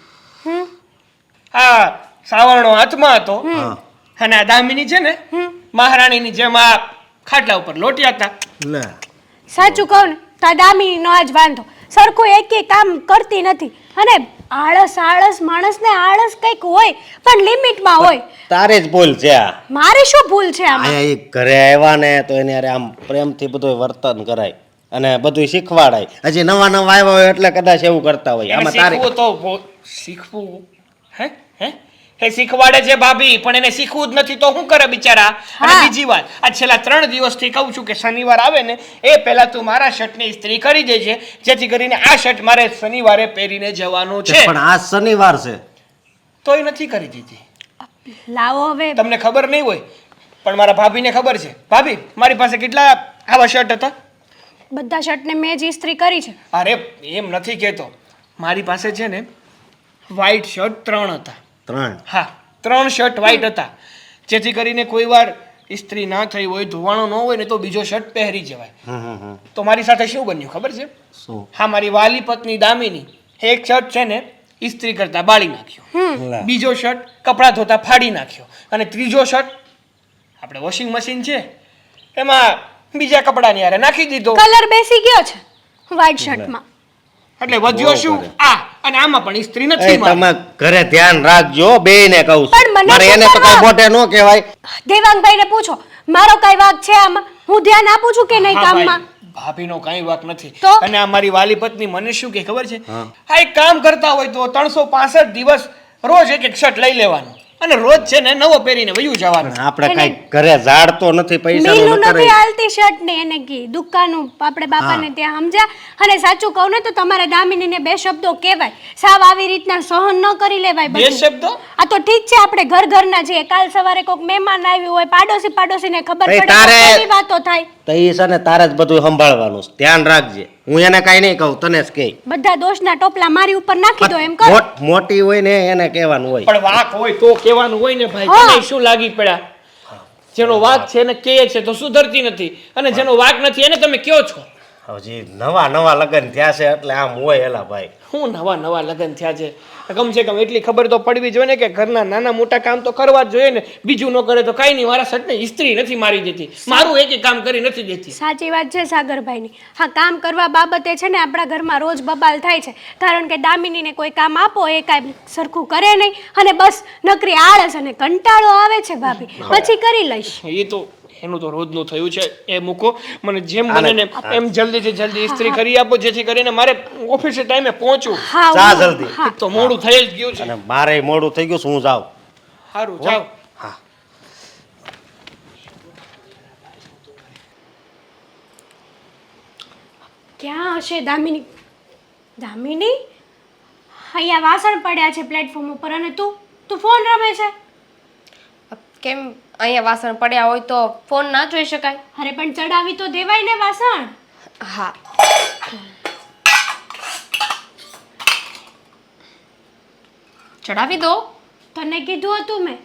S7: હમ,
S3: આ સાવરણો હાથમાં હતો
S5: હા,
S3: અને આ દામિની છે ને મહારાણીની જેમ આ ખાટલા ઉપર લોટ્યા હતા.
S5: લે
S7: સાચું કહું ને તો દામીનો આજ વાંધો. સરખું એકે કામ કરતી નથી. અને આળસ માણસને આળસ કંઈક હોય પણ લિમિટમાં હોય.
S5: તારે જ ભૂલ છે આ.
S7: મારી શું ભૂલ છે આમાં?
S5: અહીંયા ઈ ઘરે આવ્યા ને તો એને હારે આમ પ્રેમથી બધું વર્તન કરાય અને બધું શીખવાડાય. હજી નવા આવ્યા હોય એટલે કદાચ એવું કરતા હોય.
S3: એને
S5: આમાં તારે
S3: શીખવું તો શીખવું હે હે એ શીખવાડે છે ભાભી, પણ એને શીખવું જ નથી તો શું કરે બિચારા. અને
S7: હા.
S3: બીજી વાત, આ છેલ્લા 3 દિવસથી કહું છું કે શનિવાર આવે ને એ પહેલા તું મારા શર્ટની ઇસ્ત્રી કરી દેજે, જેથી કરીને આ શર્ટ મારે શનિવારે પહેરીને જવાનું છે.
S5: પણ આજ શનિવાર છે.
S3: તોય નથી કરી દીધી.
S7: લાવો હવે.
S3: તમને ખબર નહીં હોય પણ મારા ભાભીને ખબર છે. ભાભી, મારી પાસે કેટલા આવા શર્ટ હતા?
S7: બધા શર્ટને મેં જ ઇસ્ત્રી કરી છે.
S3: અરે એમ નથી કહેતો, મારી પાસે છે ને વ્હાઈટ શર્ટ 3 હતા.
S5: 3.
S3: હા, 3 શર્ટ વ્હાઈટ હતા, જેથી કરીને કોઈ વાર ઇસ્ત્રી ના થઈ હોય, ધોવાણો ન હોય ને તો બીજો શર્ટ પહેરી જવાય. તો મારી સાથે શું બન્યું ખબર છે?
S5: શું?
S3: હા, મારી વાલી પત્ની દામિની એક શર્ટ છે ને ઇસ્ત્રી કરતા બાળી નાખ્યો,
S5: લે.
S3: બીજો શર્ટ કપડાં ધોતા ફાડી નાખ્યો, અને ત્રીજો શર્ટ આપણે વોશિંગ મશીન છે એમાં બીજા કપડાની હારે નાખી દીધો.
S7: કલર બેસી ગયો છે વ્હાઈટ શર્ટમાં.
S3: એટલે વધ્યો શું? આ અને આમાં પણ ઇસ્ત્રી
S5: એ
S3: નથી મારી.
S5: તમે ઘરે ધ્યાન રાખજો, બેયને કહું છું.
S7: પણ મને
S5: મારે
S7: શું
S5: એને તો કઈ
S7: કરવા?
S5: મોઢે ન કહેવાય.
S7: દેવાંગભાઈને પૂછો મારો કઈ વાંક છે આમાં? હું ધ્યાન આપું છું કે નહીં
S3: હા
S7: કામમાં?
S3: ભાઈ, ભાભીનો કાંઈ વાંક નથી.
S7: તો?
S3: અને આ મારી વાલી પત્ની મને શું કે ખબર છે? આ એક કામ કરતા હોય તો 365 દિવસ રોજ એક શર્ટ લઈ લેવાનું અને રોજ છે ને નવો પહેરીને વયું જવાનું.
S5: આપણે કઈ ઘરે ઝાડતો નથી, પૈસા
S7: મિલું
S5: ન
S7: નથી
S5: કરે.
S7: હાલતી શર્ટ ને એને કી દુકાનું આપણે બાપાને ત્યાં સમજ્યા. અને સાચું કહું ને તો તમારા દામિનીને 2 શબ્દો કહેવાય, સાવ આવી રીતના સહન ન કરી લેવાય
S3: બે
S7: બધું.
S3: શબ્દો
S7: આ તો ઠીક છે આપણે ઘરના છીએ. કાલ સવારે કોઈક મહેમાન આવ્યું હોય, પાડોશીને ખબર
S5: ભાઈ,
S7: પડે તો
S5: તારે-
S7: કેવી વાતો થાય.
S5: તો ઈ છે ને તારે જ બધું સંભાળવાનું છે. ધ્યાન રાખજે. હું એને કઈ નહીં કહું, તને જ કહી.
S7: બધા દોષના ટોપલા મારી ઉપર નાખી દો એમ કરો.
S5: મોટી હોય ને એને કહેવાનું હોય.
S3: પણ વાંક હોય તો કહેવાનું હોય ને ભાઈ.
S7: હા.
S3: તને શું લાગી પડ્યા? જેનો વાંક છે એને કહે છે તો સુધરતી નથી, અને જેનો વાંક નથી એને તમે કયો છો.
S5: હજી નવા લગ્ન થયા છે એટલે આમ હોય એલા ભાઈ.
S3: હું નવા લગ્ન થયા છે, કમસે કમ એટલી ખબર તો પડવી જોઈએ ને કે ઘરના નાના મોટા કામ તો કરવા જ જોઈએ ને. બીજું ન કરે તો કાંઈ નહીં. મારા શર્ટને ઇસ્ત્રી નથી મારી દેતી, મારું એક કામ કરી નથી દેતી.
S7: સાચી વાત છે સાગરભાઈની. હા, કામ કરવા બાબતે છે ને આપણા ઘરમાં રોજ બબાલ થાય છે. કારણ કે દામિનીને કોઈ કામ આપો એ કાંઈ સરખું કરે નહીં અને બસ નકરી આળસ અને કંટાળો આવે છે ભાભી. પછી કરી લઈશ.
S3: એ તો એનું તો રોજનું થયું છે, એ મૂકો. મને જેમ બને ને એમ જલ્દીથી જલ્દી ઇસ્ત્રી કરી આપો, જેથી કરીને મારે ઓફિસે ટાઈમે પહોંચું.
S7: હા,
S5: જા
S7: હું-
S5: જલ્દી.
S7: હા.
S3: એક તો મોડું થઈ જ ગયું છે.
S5: અને મારે મોડું થઈ ગયું છે, હું જાઉં.
S3: સારું, જાઓ.
S7: ક્યાં હશે દામિની? દામિની, અહીંયા વાસણ પડ્યા છે પ્લેટફોર્મ ઉપર અને તું ફોન રમે છે.
S2: કેમ અહીંયા વાસણ પડ્યા હોય તો ફોન ના જોઈ શકાય?
S7: અરે પણ ચડાવી તો દેવાય ને વાસણ.
S2: હા, ચડાવી દો.
S7: તને કીધું હતું મેં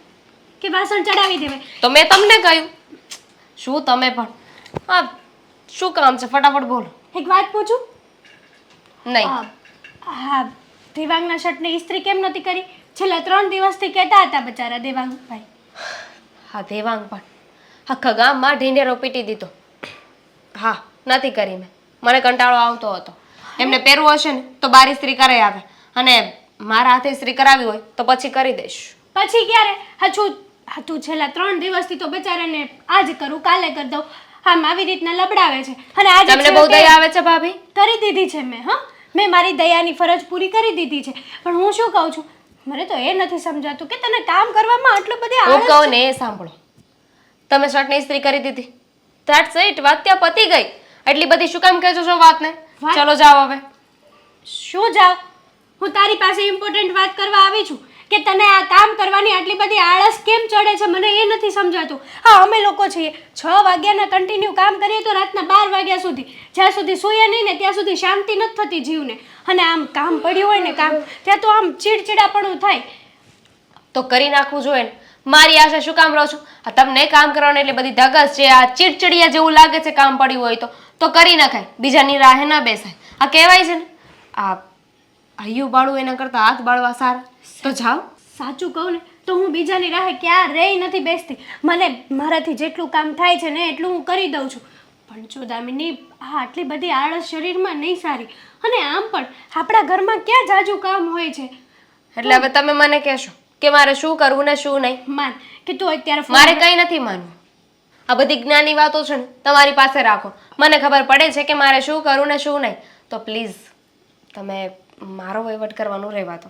S7: કે વાસણ ચડાવી દેવાય.
S2: તો મેં તમને કહ્યું. શું તમે પણ હા, શું કામ છે ફટાફટ બોલો.
S7: એક વાત પૂછું?
S2: નહીં,
S7: હા, દેવાંગના શર્ટની ઇસ્ત્રી કેમ નહોતી કરી? છેલ્લા 3 દિવસથી કહેતા હતા બચારા દેવાંગભાઈ.
S2: હા દેવાંગ પણ આખા ગામમાં ઢીંઢેરો પીટી દીધો. હા, નથી કરી મેં. મને કંટાળો આવતો હતો. એમને પહેરવું હશે ને તો બાર ઇસ્ત્રી કરાઈ આવે, અને મારા હાથે ઇસ્ત્રી કરાવી હોય તો પછી કરી દઈશ.
S7: પછી ક્યારે? હા તું છેલ્લા 3 દિવસથી તો બચારાને આજ કરું કાલે કરી દઉં આમ આવી રીતના લબડાવે છે. અને આજે
S2: તમને બહુ દયા આવે છે ભાભી?
S7: કરી દીધી છે મેં. હા, મેં મારી દયાની ફરજ પૂરી કરી દીધી છે. પણ હું શું કહું છું, મને તો એ નથી સમજાતું કે તને કામ કરવામાં આટલું બધી
S2: હું
S7: આળસ
S2: કહું ને એ સાંભળો. તમે શર્ટની ઇસ્ત્રી કરી દીધી, ધેટ્સ ઇટ. વાત ત્યાં પતી ગઈ. એટલી બધી શું કામ કહેજો છો વાતને?
S7: વાત?
S2: ચલો જાઓ હવે.
S7: શું જાવ? હું તારી પાસે ઇમ્પોર્ટન્ટ વાત કરવા આવી છું કે તને આ કામ કરવાની આટલી બધી આળસ કેમ ચડે છે, મને એ નથી સમજાતું. હા, અમે લોકો છીએ 6 વાગ્યાના કન્ટિન્યુ કામ કરીએ તો રાતના 12 વાગ્યા સુધી, જ્યાં સુધી સૂઈએ નહીં ને ત્યાં સુધી શાંતિ નથી થતી જીવને. અને આમ કામ પડ્યું હોય ને કામ, ત્યાં તો આમ ચીડચીડાપણું થાય.
S2: તો કરી નાખવું જોઈએ ને. મારી આશા શું કામ રહો છો? આ તમને કામ કરવાનું એટલે બધી ધગસ છે, આ ચીડચીડિયા જેવું લાગે છે કામ પડ્યું હોય તો કરી નખાય, બીજાની રાહે ના બેસાય. આ કહેવાય છે ને, આ હૈયું બાળું એના કરતાં હાથ બાળવા સારા. તો જાઓ.
S7: સાચું કહું ને તો હું બીજાની રાહે ક્યારેય નથી બેસતી. મને મારાથી જેટલું કામ થાય છે ને એટલું હું કરી દઉં છું. પણ જો દામિની, આ આટલી બધી આળસ શરીરમાં નહીં સારી. અને આમ પણ આપણા ઘરમાં ક્યાં જાજુ કામ હોય છે.
S2: એટલે હવે તમે મને કહેશો કે મારે શું કરવું ને શું નહીં?
S7: માન કે તું અત્યારે
S2: મારે કંઈ નથી માનવું. આ બધી જ્ઞાની વાતો છે ને તમારી પાસે રાખો. મને ખબર પડે છે કે મારે શું કરવું ને શું નહીં. તો પ્લીઝ તમે મારો વહીવટ કરવાનું રહેવા દો.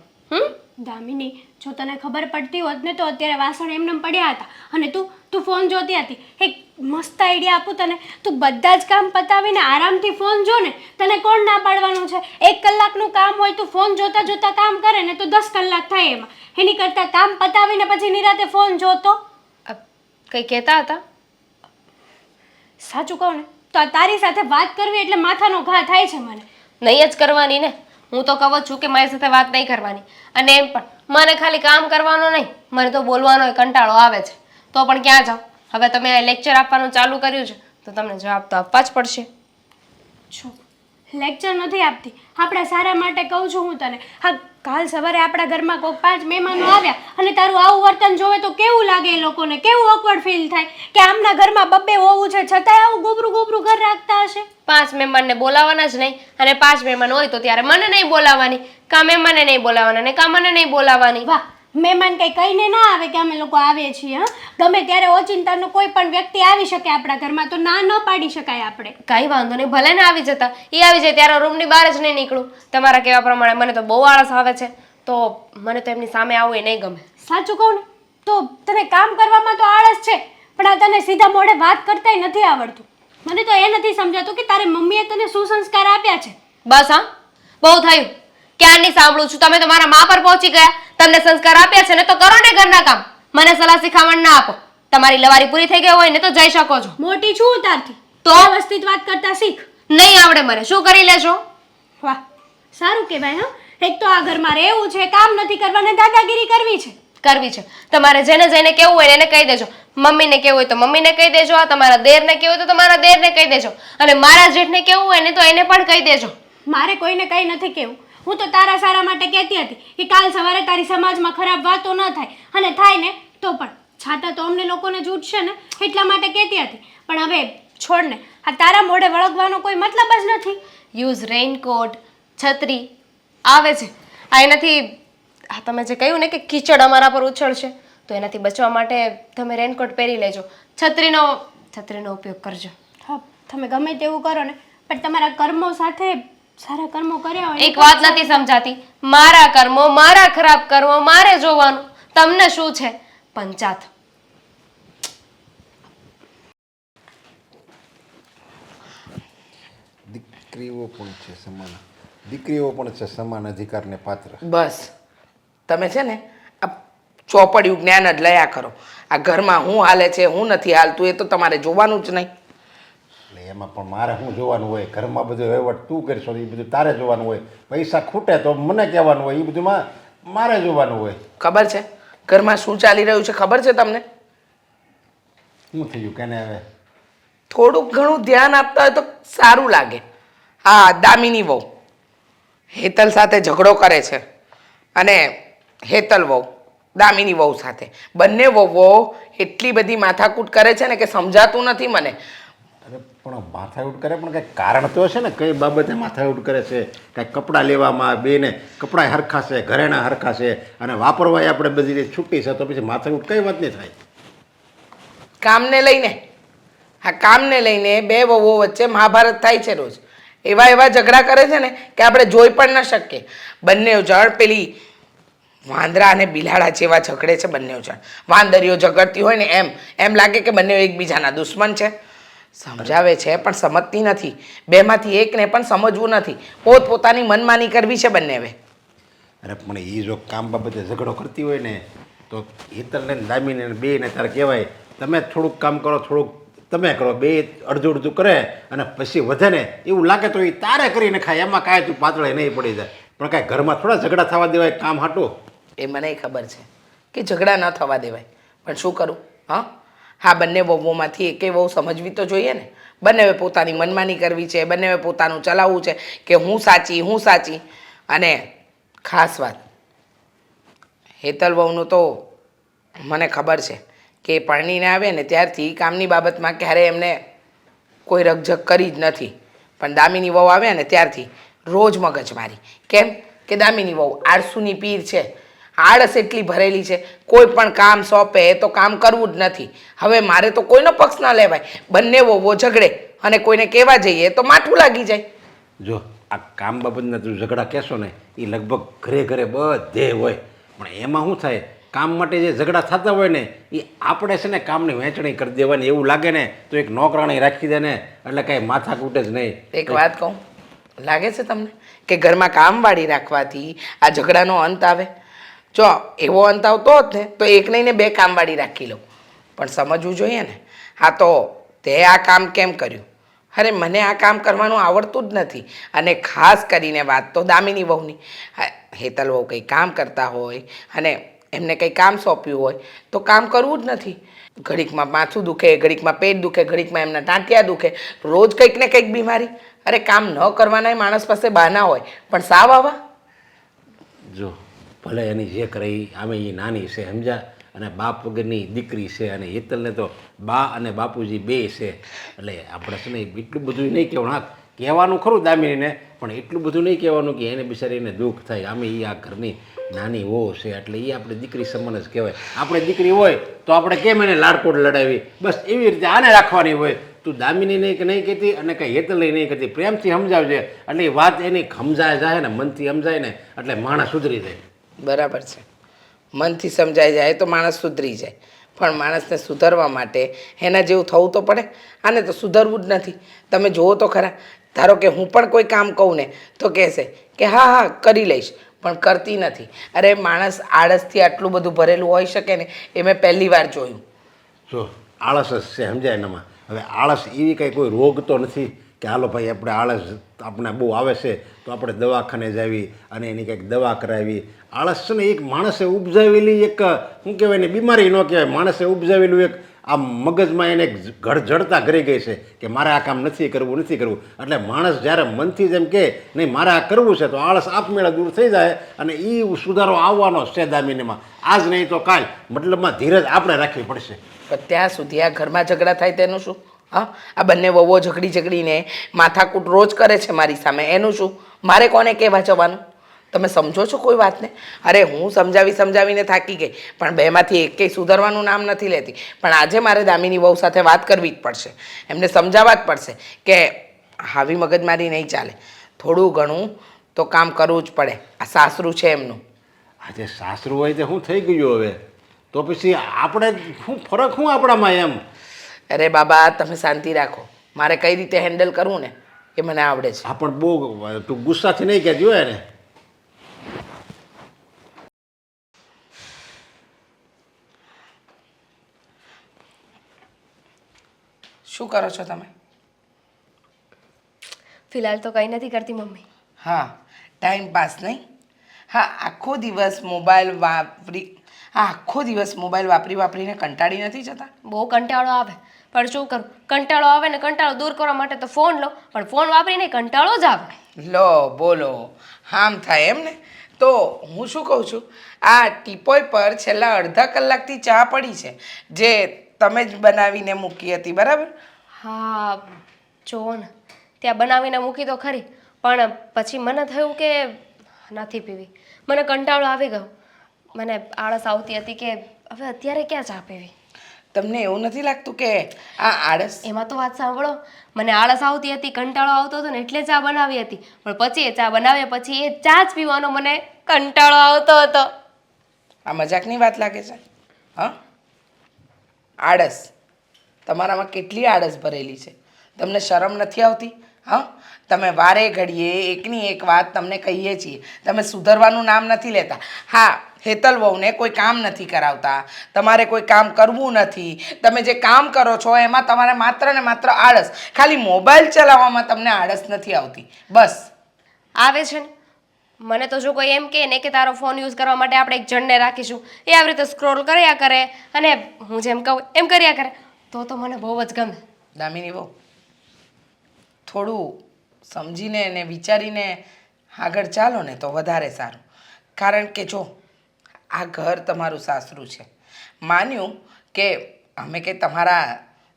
S7: દામિની, જો તને ખબર પડતી હોત ને તો અત્યારે વાસણ એમનેમ પડ્યા હતા અને તું ફોન જોતી હતી. એક મસ્ત આઈડિયા આપું તને. તું બધા જ કામ પતાવીને આરામથી ફોન જો ને. તને કોણ ના પાડવાનું છે? 1 કલાકનું કામ હોય તું ફોન જોતા જોતા કામ કરે ને તો 10 કલાક થાય એમાં. એની કરતાં કામ પતાવીને પછી નિરાતે ફોન જોતો.
S2: કંઈ કહેતા હતા?
S7: સાચું કહું ને તો આ તારી સાથે વાત કરવી એટલે માથાનો ઘા થાય છે મને.
S2: નહીં જ કરવાની ને. હું તો કહું જ છું કે મારી સાથે વાત નહીં કરવાની. અને એમ પણ મને ખાલી કામ કરવાનો નહીં, મને તો બોલવાનો કંટાળો આવે છે. તો પણ ક્યાં જાઉં? હવે તમે લેક્ચર આપવાનું ચાલુ કર્યું છે તો તમને જવાબ તો આપવા જ પડશે.
S7: છો લેક્ચર નથી આપતી, આપણા સારા માટે કહું છું હું તને. હા, કાલ સવારે આપણા ઘરમાં કોઈ 5 મહેમાનો આવ્યા અને તારું આવું વર્તન જોવે તો કેવું લાગે એ લોકોને? કેવું ઓકવર્ડ ફીલ થાય કે આમના ઘરમાં બબ્બે હોવું છે છતાંય આવું ગોબરું ઘર રાખતા હશે.
S2: 5 મહેમાનને બોલાવવાના જ નહીં, અને 5 મહેમાન હોય તો ત્યારે મને નહીં બોલાવવાની, કા મહેમાનને નહીં બોલાવવાના ને કા મને નહીં બોલાવવાની.
S7: વાહ, મહેમાન કંઈ કહીને ના આવે કે અમે લોકો આવીએ છીએ. હા, ગમે ત્યારે ઓચિંતાનો કોઈ પણ વ્યક્તિ આવી શકે આપણા ઘરમાં, તો ના ન પાડી શકાય આપણે.
S2: કાંઈ વાંધો નહીં, ભલે ને આવી જતા. એ આવી જાય ત્યારે રૂમની બહાર જ નહીં નીકળું. તમારા કહેવા પ્રમાણે મને તો બહુ આળસ આવે છે, તો મને તો એમની સામે આવવું એ નહીં ગમે.
S7: સાચું કહું ને તો તને કામ કરવામાં તો આળસ છે, પણ આ તને સીધા મોઢે વાત કરતાંય નથી આવડતું. મને તો એ નથી સમજાતું કે તારી મમ્મીએ તને શું સંસ્કાર આપ્યા છે.
S2: બસ હા, બહુ થયું. ક્યારની સાંભળું છું. તમે તો મારા મા પર પહોંચી ગયા. તમને સંસ્કાર આપ્યા છે ને તો કરો ને ઘરના કામ. મને સલાહ શીખામણ ના આપો. તમારી લવારી પૂરી થઈ ગઈ હોય ને તો જઈ શકો છો.
S7: મોટી છું તારથી
S2: તો
S7: વ્યવસ્થિત વાત કરતા શીખ.
S2: નહીં આવડે મને. શું કરી લેશો?
S7: વાહ, સારું કહેવાય. હા, એક તો આ ઘરમાં રહેવું છે, કામ નથી કરવાને દાદાગીરી કરવી છે.
S2: કરવી છે. તમારે જેને જેને કેવું હોય એને કહી દેજો. મમ્મીને કેવું હોય તો મમ્મીને કહી દેજો, તમારા દેરને કેવું હોય તો તમારા દેરને કહી દેજો, અને મારા જેઠને કેવું હોય ને તો એને પણ કહી દેજો.
S7: મારે કોઈને કંઈ નથી કહેવું. હું તો તારા સારા માટે કહેતી હતી કે કાલ સવારે તારી સમાજમાં ખરાબ વાતો ન થાય, અને થાય ને તો પણ છાતા તો અમને લોકોને જૂટશે ને એટલા માટે કહેતી હતી. પણ હવે છોડ ને, આ તારા મોઢે વળગવાનો કોઈ મતલબ જ નથી.
S2: યુઝ રેઇનકોટ, છત્રી આવે છે. આ એનાથી આ તમે જે કહ્યું ને કે કીચડ અમારા પર ઉછળશે, તો એનાથી બચવા માટે તમે રેનકોટ પહેરી લેજો. છત્રીનો ઉપયોગ કરજો.
S7: હા, તમે ગમે તેવું કરો ને, પણ તમારા કર્મો સાથે સારા કર્મો કર્યા હોય.
S2: એક વાત નથી સમજાતી. મારા કર્મો, મારા ખરાબ કર્મો મારે જોવાનું. તમને શું છે પંચાત?
S6: દીકરીઓ પણ છે સમાન, દીકરીઓ પણ છે સમાન અધિકારને પાત્ર.
S4: બસ તમે છે ને આ ચોપડિયું જ્ઞાન જ લયા કરો. આ ઘરમાં હું હાલે છે હું નથી હાલતું એ તો તમારે જોવાનું જ નહીં.
S6: એટલે એમાં પણ મારે શું જોવાનું હોય? ઘરમાં બધું વહીવટ તું કરશો એ બધું તારે જોવાનું હોય. પૈસા ખૂટે તો મને કહેવાનું હોય, એ બધું મારે જોવાનું હોય.
S4: ખબર છે ઘરમાં શું ચાલી રહ્યું છે? ખબર છે તમને?
S6: શું થયું કેને હવે?
S4: થોડુંક ઘણું ધ્યાન આપતા હોય તો સારું લાગે. હા, દામિની વહુ હેતલ સાથે ઝઘડો કરે છે અને હેતલ વહુ દામિની વહુ સાથે બંને વહુઓ એટલી બધી માથાકૂટ કરે છે ને કે સમજાતું નથી મને.
S6: અરે પણ માથાકૂટ કરે પણ કંઈક કારણ તો હશે ને, કઈ બાબતે માથાકૂટ કરે છે? કાંઈક કપડાં લેવામાં બેને કપડાં હરખા છે, ઘરેણા હરખા છે અને વાપરવાય આપણે બધી રીતે છૂટી છે, તો પછી માથાકૂટ કઈ વાતની થાય?
S4: કામને લઈને, હા કામને લઈને બે વહુઓ વચ્ચે મહાભારત થાય છે રોજ. એવા એવા ઝઘડા કરે છે ને કે આપણે જોઈ પણ ન શકીએ. બંને જણ પેલી વાંદરા અને બિલાડા જેવા ઝઘડે છે બંને જણ. વાંદરીઓ ઝઘડતી હોય ને એમ લાગે કે બંને એકબીજાના દુશ્મન છે. સમજાવે છે પણ સમજતી નથી. બેમાંથી એકને પણ સમજવું નથી. પોતપોતાની મનમાની કરવી છે બંને. હવે
S6: અરે પણ એ જો કામ બાબતે ઝઘડો કરતી હોય ને તો હેતલને દામીને બેને તારે કહેવાય તમે થોડુંક કામ કરો, થોડુંક તમે કરો. બે અડધું અડધું કરે અને પછી વધે ને એવું લાગે તો એ તારે કરીને ખાય. એમાં કાંઈ તું પાતળે નહીં પડી જાય. પણ કાંઈ ઘરમાં થોડા ઝઘડા થવા દેવાય કામ હાટું?
S4: એ મને ખબર છે કે ઝઘડા ન થવા દેવાય, પણ શું કરું? હા બંને વહુઓમાંથી એકે વહુ સમજવી તો જોઈએ ને. બંને પોતાની મનમાની કરવી છે, બંને પોતાનું ચલાવવું છે કે હું સાચી. અને ખાસ વાત હેતલ વહુનું તો મને ખબર છે કે પરણીને આવે ને ત્યારથી કામની બાબતમાં ક્યારેય એમને કોઈ રકઝક કરી જ નથી. પણ દામિની વહુ આવે ને ત્યારથી રોજ મગજમારી. કેમ કે દામિની વહુ આળસુની પીર છે. આળસ એટલી ભરેલી છે, કોઈ પણ કામ સોંપે તો કામ કરવું જ નથી. હવે મારે તો કોઈનો પક્ષ ના લેવાય. બંને વહુઓ ઝઘડે અને કોઈને કહેવા જઈએ તો માઠું લાગી જાય.
S6: જો આ કામ બાબતના તું ઝઘડા કહેશો ને એ લગભગ ઘરે ઘરે બધે હોય. પણ એમાં શું થાય, કામ માટે જે ઝઘડા થતા હોય ને એ આપણે છે ને કામની વહેંચણી કરી દેવાની. એવું લાગે ને તો એક નોકરાણી રાખી દે ને એટલે કાંઈ માથાકૂટ જ નહીં.
S4: એક વાત કહું, લાગે છે તમને કે ઘરમાં કામવાળી રાખવાથી આ ઝઘડાનો અંત આવે? જો એવો અંત આવતો હોત ને તો એક નહીં ને બે કામવાળી રાખી લો. પણ સમજવું જોઈએ ને. હા તો તે આ કામ કેમ કર્યું? અરે મને આ કામ કરવાનું આવડતું જ નથી. અને ખાસ કરીને વાત તો દામિની વહુની. હેતલ વહુ કંઈ કામ કરતા હોય અને એમને કંઈ કામ સોંપ્યું હોય તો કામ કરવું જ નથી. ઘડીકમાં માથું દુખે, ઘડીકમાં પેટ દુખે, ઘડીકમાં એમના ટાંટિયા દુખે, રોજ કંઈક ને કંઈક બીમારી. અરે કામ ન કરવાના માણસ પાસે બહાના હોય પણ સાવ આવા.
S6: જો ભલે એની જે કરે એ આમે એ નાની છે સમજા, અને બાપ વગરની દીકરી છે, અને હેતલને તો બા અને બાપુજી બે છે. એટલે આપણે છે ને એટલું બધું નહીં કહેવાનું. હા કહેવાનું ખરું દામિનીને, પણ એટલું બધું નહીં કહેવાનું કે એને બિચારીને દુઃખ થાય. આમે એ આ ઘરની નાની વહુ છે એટલે એ આપણે દીકરી સમાન જ કહેવાય. આપણે દીકરી હોય તો આપણે કેમ એને લાડકોડ લડાવી, બસ એવી રીતે આને રાખવાની હોય. તું દામિની નહીં કહેતી અને કંઈ હેતલની નહીં કહેતી, પ્રેમથી સમજાવજે. એટલે એ વાત એની સમજાય જાય ને, મનથી સમજાય ને એટલે માણસ સુધરી જાય.
S4: બરાબર છે, મનથી સમજાઈ જાય તો માણસ સુધરી જાય. પણ માણસને સુધરવા માટે એના જેવું થવું તો પડે. આને તો સુધરવું જ નથી. તમે જુઓ તો ખરા, ધારો કે હું પણ કોઈ કામ કહું ને તો કહેશે કે હા કરી લઈશ, પણ કરતી નથી. અરે માણસ આળસથી આટલું બધું ભરેલું હોઈ શકે ને એ મેં પહેલી વાર જોયું.
S6: જો આળસ જ છે સમજાય એનામાં. હવે આળસ એવી કંઈ કોઈ રોગ તો નથી કે હાલો ભાઈ આપણે આળસ આપણે બહુ આવે છે તો આપણે દવાખાને જાવી અને એની કંઈક દવા કરાવી. આળસ છે ને એક માણસે ઉપજાવેલી એક શું કહેવાય ને બીમારી ન કહેવાય, માણસે ઉપજાવેલું એક આ મગજમાં એને જડતા કરી ગઈ છે કે મારે આ કામ નથી કરવું. એટલે માણસ જ્યારે મનથી જેમ કહે નહીં મારે આ કરવું છે તો આળસ આપમેળે દૂર થઈ જાય અને એ સુધારો આવવાનો છે દામિનીમાં. આજ નહીં તો કાલ, મતલબમાં ધીરજ આપણે રાખવી પડશે.
S4: પણ ત્યાં સુધી આ ઘરમાં ઝઘડા થાય તેનું શું? હા આ બંને વહુઓ ઝઘડીને માથાકૂટ રોજ કરે છે મારી સામે, એનું શું? મારે કોને કહેવા જવાનું? તમે સમજો છો કોઈ વાતને? અરે હું સમજાવીને થાકી ગઈ, પણ બેમાંથી એકેય સુધરવાનું નામ નથી લેતી. પણ આજે મારે દામિની વહુ સાથે વાત કરવી જ પડશે, એમને સમજાવવા જ પડશે કે આવી મગજમારી નહીં ચાલે. થોડું ઘણું તો કામ કરવું જ પડે. આ સાસરું છે એમનું.
S6: આજે સાસરું હોય તો શું થઈ ગયું હવે? તો પછી આપણે શું ફરક શું આપણામાં એમ?
S4: અરે બાબા તમે શાંતિ રાખો. મારે કઈ રીતે હેન્ડલ કરવું ને એ મને આવડે છે.
S6: હા પણ બહુ તું ગુસ્સાથી નહીં કહેતી હોય ને.
S4: શું કરો છો તમે?
S2: ફિલહાલ તો કંઈ નથી કરતી મમ્મી.
S4: હા, ટાઈમ પાસ નહીં? હા, આખો દિવસ મોબાઈલ વાપરીને કંટાળી નથી જતા?
S2: બહુ કંટાળો આવે, પણ શું કરું? કંટાળો આવે ને કંટાળો દૂર કરવા માટે તો ફોન લો, પણ ફોન વાપરીને કંટાળો જ આવે.
S4: લો બોલો, આમ થાય એમ ને? તો હું શું કહું છું, આ ટીપોય પર છેલ્લા અડધા કલાકથી ચા પડી છે, જે તમે જ બનાવીને મૂકી હતી, બરાબર?
S2: હા, જુઓ ને, ત્યાં બનાવીને મૂકી તો ખરી, પણ પછી મને થયું કે નથી પીવી. મને કંટાળો આવી ગયો. મને આળસ આવતી હતી કે હવે અત્યારે ક્યાં ચા પીવી.
S4: તમને એવું નથી લાગતું કે આ આળસ?
S2: એમાં તો વાત સાંભળો, મને આળસ આવતી હતી, કંટાળો આવતો હતો ને એટલે ચા બનાવી હતી, પણ પછી એ ચા બનાવ્યા પછી એ ચા જ પીવાનો મને કંટાળો આવતો હતો.
S4: આ મજાકની વાત લાગે છે? હા, આળસ. તમારામાં કેટલી આળસ ભરેલી છે, તમને શરમ નથી આવતી? હા, તમે વારે ઘડીએ એકની એક વાત તમને કહીએ છીએ, તમે સુધરવાનું નામ નથી લેતા. હા, હેતલ વહુને કોઈ કામ નથી કરાવતા, તમારે કોઈ કામ કરવું નથી, તમે જે કામ કરો છો એમાં તમારે માત્ર ને માત્ર આળસ. ખાલી મોબાઈલ ચલાવવામાં તમને આળસ નથી આવતી, બસ.
S2: આવે છે ને, મને તો જો કોઈ એમ કહે ને કે તારો ફોન યુઝ કરવા માટે આપણે એક જણને રાખીશું, એ આવી રીતે સ્ક્રોલ કર્યા કરે અને હું જેમ કહું એમ કર્યા કરે, તો મને બહુ જ ગમે.
S4: દામિની વહુ, થોડું સમજીને અને વિચારીને આગળ ચાલો ને તો વધારે સારું. કારણ કે જો આ ઘર તમારું સાસરું છે. માન્યું કે અમે કે તમારા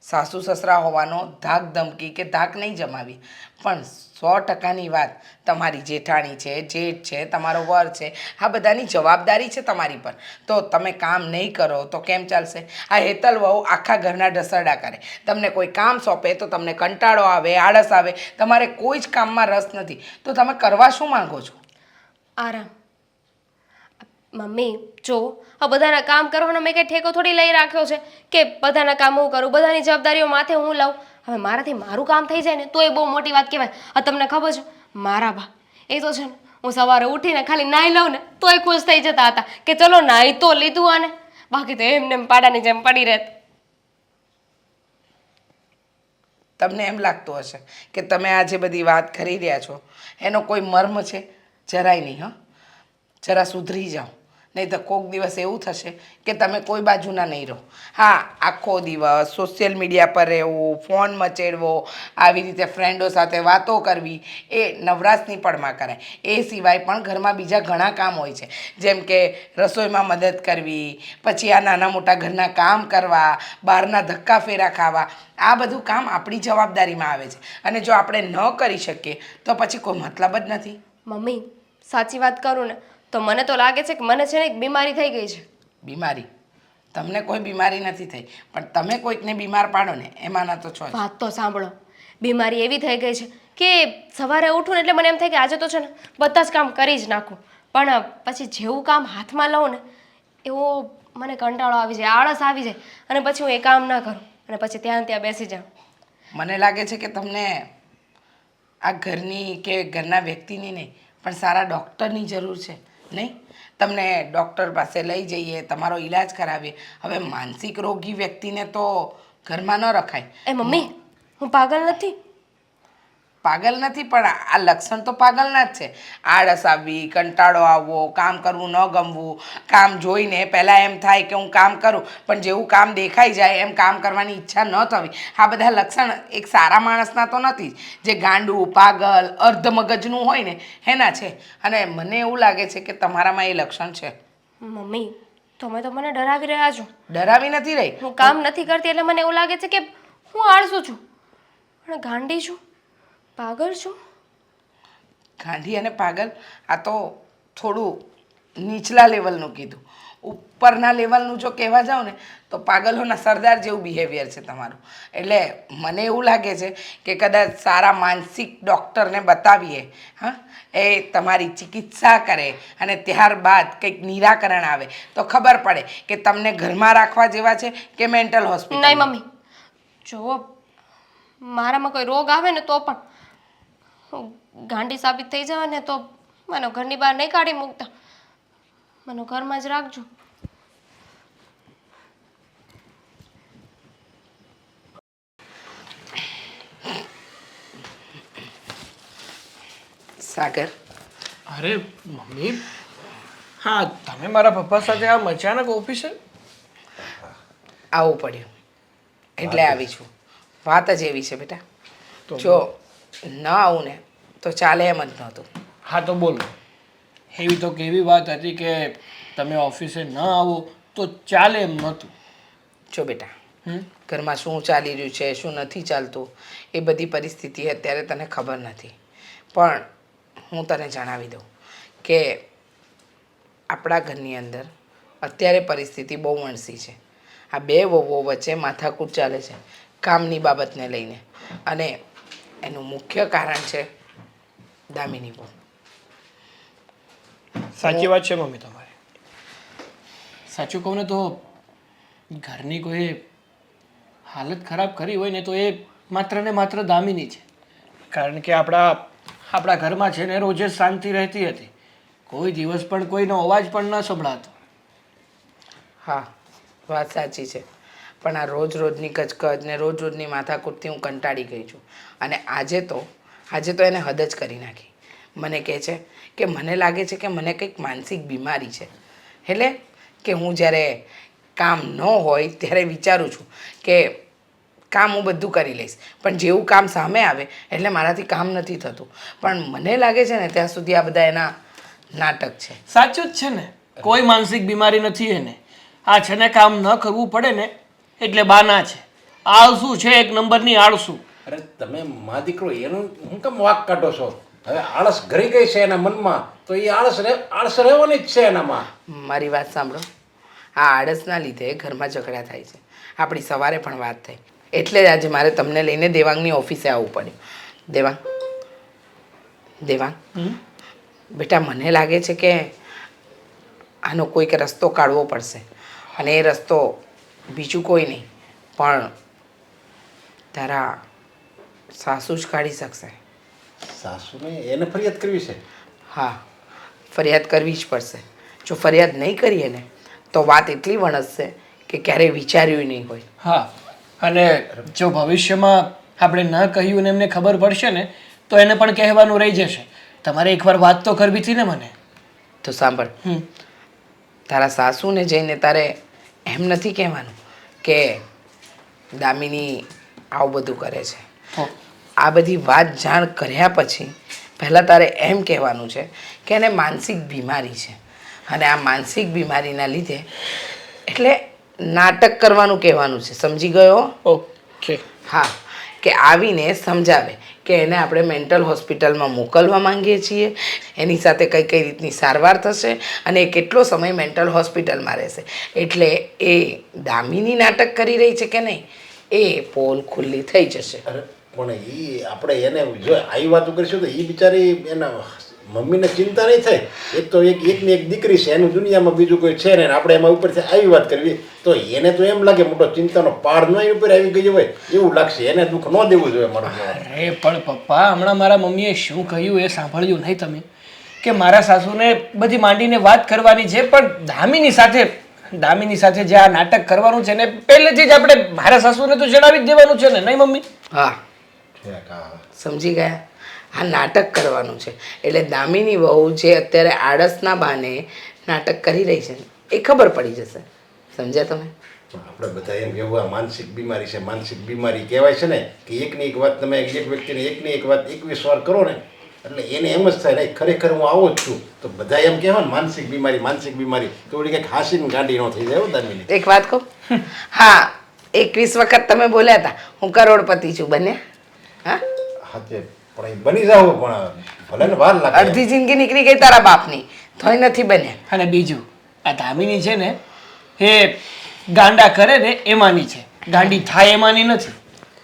S4: સાસુ સસરા હોવાનો ધાક ધમકી કે ધાક નહીં જમાવી, પણ 100%ની વાત, તમારી જેઠાણી છે, જેઠ છે, તમારો વર છે, આ બધાની જવાબદારી છે તમારી પર. તો તમે કામ નહીં કરો તો કેમ ચાલશે? આ હેતલ વહુ આખા ઘરના ઢસરડા કરે, તમને કોઈ કામ સોંપે તો તમને કંટાળો આવે, આળસ આવે, તમારે કોઈ જ કામમાં રસ નથી, તો તમે કરવા શું માંગો છો?
S2: આરામ. મમ્મી જો, આ બધાના કામ કરવાનો મેં કંઈ ઠેકો થોડી લઈ રાખ્યો છે કે બધાના કામ હું કરું, બધાની જવાબદારીઓ માથે હું લઉં. હવે મારાથી મારું કામ થઈ જાય ને તો એ બહુ મોટી વાત કહેવાય. આ તમને ખબર છે, મારા બા એ તો છે ને, હું સવારે ઉઠીને ખાલી નાહી લઉં ને તોય ખુશ થઈ જતા હતા કે ચલો નાહી તો લીધું આને, બાકી તો એમને પાડાની જેમ પડી રહેત.
S4: તમને એમ લાગતું હશે કે તમે આ જે બધી વાત કરી રહ્યા છો એનો કોઈ મર્મ છે? જરાય નહીં. હા, જરા સુધરી જાઓ, નહીં તો કોઈક દિવસ એવું થશે કે તમે કોઈ બાજુના નહીં રહો. હા, આખો દિવસ સોશિયલ મીડિયા પર રહેવું, ફોન મચેડવો, આવી રીતે ફ્રેન્ડો સાથે વાતો કરવી, એ નવરાશની પળમાં કરાય. એ સિવાય પણ ઘરમાં બીજા ઘણા કામ હોય છે, જેમ કે રસોઈમાં મદદ કરવી, પછી આ નાના મોટા ઘરના કામ કરવા, બહારના ધક્કા ફેરા ખાવા, આ બધું કામ આપણી જવાબદારીમાં આવે છે. અને જો આપણે ન કરી શકીએ તો પછી કોઈ મતલબ જ નથી.
S2: મમ્મી સાચી વાત કરું ને તો મને તો લાગે છે કે મને છે ને એક બીમારી થઈ ગઈ છે.
S4: બીમારી? તમને કોઈ બીમારી નથી થઈ, પણ તમે કોઈકને બીમાર પાડો ને એમાંના તો છો જ.
S2: વાત તો સાંભળો, બીમારી એવી થઈ ગઈ છે કે સવારે ઉઠું ને એટલે મને એમ થાય કે આજે તો છે ને બધા જ કામ કરી જ નાખું, પણ પછી જેવું કામ હાથમાં લઉં ને એવો મને કંટાળો આવી જાય, આળસ આવી જાય, અને પછી હું એ કામ ના કરું અને પછી ત્યાં બેસી જાઉં.
S4: મને લાગે છે કે તમને આ ઘરની કે ઘરના વ્યક્તિની નહીં પણ સારા ડૉક્ટરની જરૂર છે, નહીં? તમને ડૉક્ટર પાસે લઈ જઈએ, તમારો ઈલાજ કરાવીએ. હવે માનસિક રોગી વ્યક્તિને તો ઘરમાં ન રખાય.
S2: એ મમ્મી, હું પાગલ નથી.
S4: પાગલ નથી, પણ આ લક્ષણ તો પાગલના જ છે. આળસ આવવી, કંટાળો આવવો, કામ કરવું ન ગમવું, કામ જોઈને પહેલાં એમ થાય કે હું કામ કરું, પણ જેવું કામ દેખાઈ જાય એમ કામ કરવાની ઈચ્છા ન થવી, આ બધા લક્ષણ એક સારા માણસના તો નથી. જે ગાંડું, પાગલ, અર્ધમગજનું હોય ને એના છે. અને મને એવું લાગે છે કે તમારામાં એ લક્ષણ છે.
S2: મમ્મી તમે તો મને ડરાવી રહ્યા છો.
S4: ડરાવી નથી રહી.
S2: હું કામ નથી કરતી એટલે મને એવું લાગે છે કે હું આળસુ છું, અને ગાંડી છું, પાગલ છું.
S4: ગાંધી અને પાગલ આ તો થોડું નીચલા લેવલનું કીધું. ઉપરના લેવલનું જો કહેવા જાઓ ને તો પાગલોના સરદાર જેવું બિહેવિયર છે તમારું. એટલે મને એવું લાગે છે કે કદાચ સારા માનસિક ડૉક્ટરને બતાવીએ, હા, એ તમારી ચિકિત્સા કરે અને ત્યારબાદ કંઈક નિરાકરણ આવે તો ખબર પડે કે તમને ઘરમાં રાખવા જેવા છે કે મેન્ટલ હોસ્પિટલ.
S2: નહીં મમ્મી, જો મારામાં કોઈ રોગ આવે ને તો પણ ગાંડી સાબિત થઈ જાય ને તો મને ઘરની બહાર નહીં કાઢી મૂકતા, મને ઘરમાં જ રાખજો.
S4: સાગર
S3: અરે મમ્મી, હા તમે મારા પપ્પા સાથે આમ અચાનક ઓફિસે?
S4: આવવું પડ્યું એટલે આવી છું. વાત જ એવી છે બેટા, જો ન આવું ને તો ચાલે એમ જ નહોતું.
S3: હા તો બોલો, એવી તો કેવી વાત હતી કે તમે ઓફિસે ન આવો તો ચાલે એમ નહોતું?
S4: જો બેટા, ઘરમાં શું ચાલી રહ્યું છે શું નથી ચાલતું એ બધી પરિસ્થિતિ અત્યારે તને ખબર નથી, પણ હું તને જણાવી દઉં કે આપણા ઘરની અંદર અત્યારે પરિસ્થિતિ બહુ વણસી છે. આ બે વહુઓ વચ્ચે માથાકૂટ ચાલે છે કામની બાબતને લઈને, અને એનું મુખ્ય કારણ છે દામિની બહુ.
S3: સાચી વાત છે મમ્મી તમારી. સાચું કહું ને તો ઘરની કોઈ હાલત ખરાબ કરી હોય ને તો એ માત્ર ને માત્ર દામિની છે. કારણ કે આપણા ઘરમાં છે ને રોજ જ શાંતિ રહેતી હતી, કોઈ દિવસ પણ કોઈનો અવાજ પણ ન સંભળાતો.
S4: હા, વાત સાચી છે, પણ આ રોજ રોજની કચકચ ને રોજ રોજની માથાકૂટથી હું કંટાળી ગઈ છું. અને આજે તો એને હદ જ કરી નાખી. મને કહે છે કે મને લાગે છે કે મને કંઈક માનસિક બીમારી છે, એટલે કે હું જ્યારે કામ ન હોય ત્યારે વિચારું છું કે કામ હું બધું કરી લઈશ, પણ જેવું કામ સામે આવે એટલે મારાથી કામ નથી થતું. પણ મને લાગે છે ને ત્યાં સુધી આ બધા એના નાટક છે.
S3: સાચું જ છે ને, કોઈ માનસિક બીમારી નથી એને. આ છે ને કામ ન કરવું પડે ને એટલે બાના છે. આળસુ છે, એક નંબરની આળસુ.
S6: અરે તમે મા દીકરો એનું હું કેમ વાક કાઢો છો? હવે આળસ ઘરી ગઈ છે એના મનમાં, તો એ આળસ રહેવાની જ છે એનામાં.
S4: મારી વાત સાંભળો, આ આળસના લીધે ઘરમાં ઝઘડા થાય છે. આપણી સવારે પણ વાત થઈ, એટલે જ આજે મારે તમને લઈને દેવાંગની ઓફિસે આવવું પડ્યું. દેવાંગ બેટા, મને લાગે છે કે આનો કોઈક રસ્તો કાઢવો પડશે, અને એ રસ્તો બીજું કોઈ નહીં પણ તારા સાસુ જ કાઢી શકશે.
S6: સાસુને એને ફરિયાદ કરવી છે?
S4: હા, ફરિયાદ કરવી જ પડશે. જો ફરિયાદ નહીં કરીએ ને તો વાત એટલી વણસશે કે ક્યારેય વિચાર્યું નહીં હોય.
S3: હા, અને જો ભવિષ્યમાં આપણે ન કહ્યું ને એમને ખબર પડશે ને તો એને પણ કહેવાનું રહી જશે. તમારે એકવાર વાત તો કરવી હતી ને મને.
S4: તો સાંભળ, તારા સાસુને જઈને તારે એમ નથી કહેવાનું કે દામિની આવું બધું કરે છે. આ બધી વાત જાણ કર્યા પછી પહેલાં તારે એમ કહેવાનું છે કે એને માનસિક બીમારી છે, અને આ માનસિક બીમારીના લીધે એટલે નાટક કરવાનું કહેવાનું છે. સમજી ગયો?
S3: ઓકે.
S4: હા, કે આવીને સમજાવે કે એને આપણે મેન્ટલ હોસ્પિટલમાં મોકલવા માંગીએ છીએ, એની સાથે કઈ કઈ રીતની સારવાર થશે અને એ કેટલો સમય મેન્ટલ હોસ્પિટલમાં રહેશે. એટલે એ દામિની નાટક કરી રહી છે કે નહીં એ પોલ ખુલ્લી થઈ જશે.
S6: અરે પણ એ આપણે એને જો આવી વાતો કરીશું તો એ બિચારી એના મમ્મીને ચિંતા નહીં થાય. એક તો એકની એક દીકરી છે, એનું દુનિયામાં બીજું કોઈ છે ને, આપણે એમાં ઉપરથી આવી વાત કરવી તો એને તો એમ લાગે મોટો ચિંતાનો પાડ ન ઉપર આવી ગયો હોય એવું લાગશે. એને દુઃખ ન દેવું જોઈએ મારું.
S3: અરે પણ પપ્પા, હમણાં મારા મમ્મીએ શું કહ્યું એ સાંભળ્યું નહીં તમે? કે મારા સાસુને બધી માંડીને વાત કરવાની છે, પણ દામિની સાથે જે આ નાટક કરવાનું છે ને પહેલેથી જ આપણે મારા સાસુને તો જણાવી જ દેવાનું છે ને, નહીં મમ્મી?
S4: હા, સમજી ગયા. આ નાટક કરવાનું છે એટલે દામિની વહુ જે અત્યારે આળસના બહાને નાટક કરી રહી છે એ ખબર પડી જશે. સમજ્યા તમે?
S6: આપણે બધા એમ કેવું આ માનસિક બીમારી છે, માનસિક બીમારી કહેવાય છે ને કે એકની એક વાત તમે એક વ્યક્તિને એકની એક વાત 21 વાર કરો ને એટલે એને એમ જ થાય નહીં ખરેખર હું આવો જ છું. તો બધા એમ કહેવાય ને માનસિક બીમારી તો ઓલી કંઈક હાસીને ગાંડી ન થઈ જાય. દામિની
S4: એક વાત કહું? હા, 21 વખત તમે બોલ્યા હતા હું કરોડપતિ છું, બન્યા? હા,
S6: હા તે પણ એ બની જાવ પણ ભલે ને વાર લાગે.
S4: અડધી જિંદગી નીકળી ગઈ તારા બાપની તોય નથી બન્યા.
S3: અને બીજું, આ દામિની છે ને એ ગાંડા કરે ને એમાંની છે, ગાંડી થાય એમાંની નથી.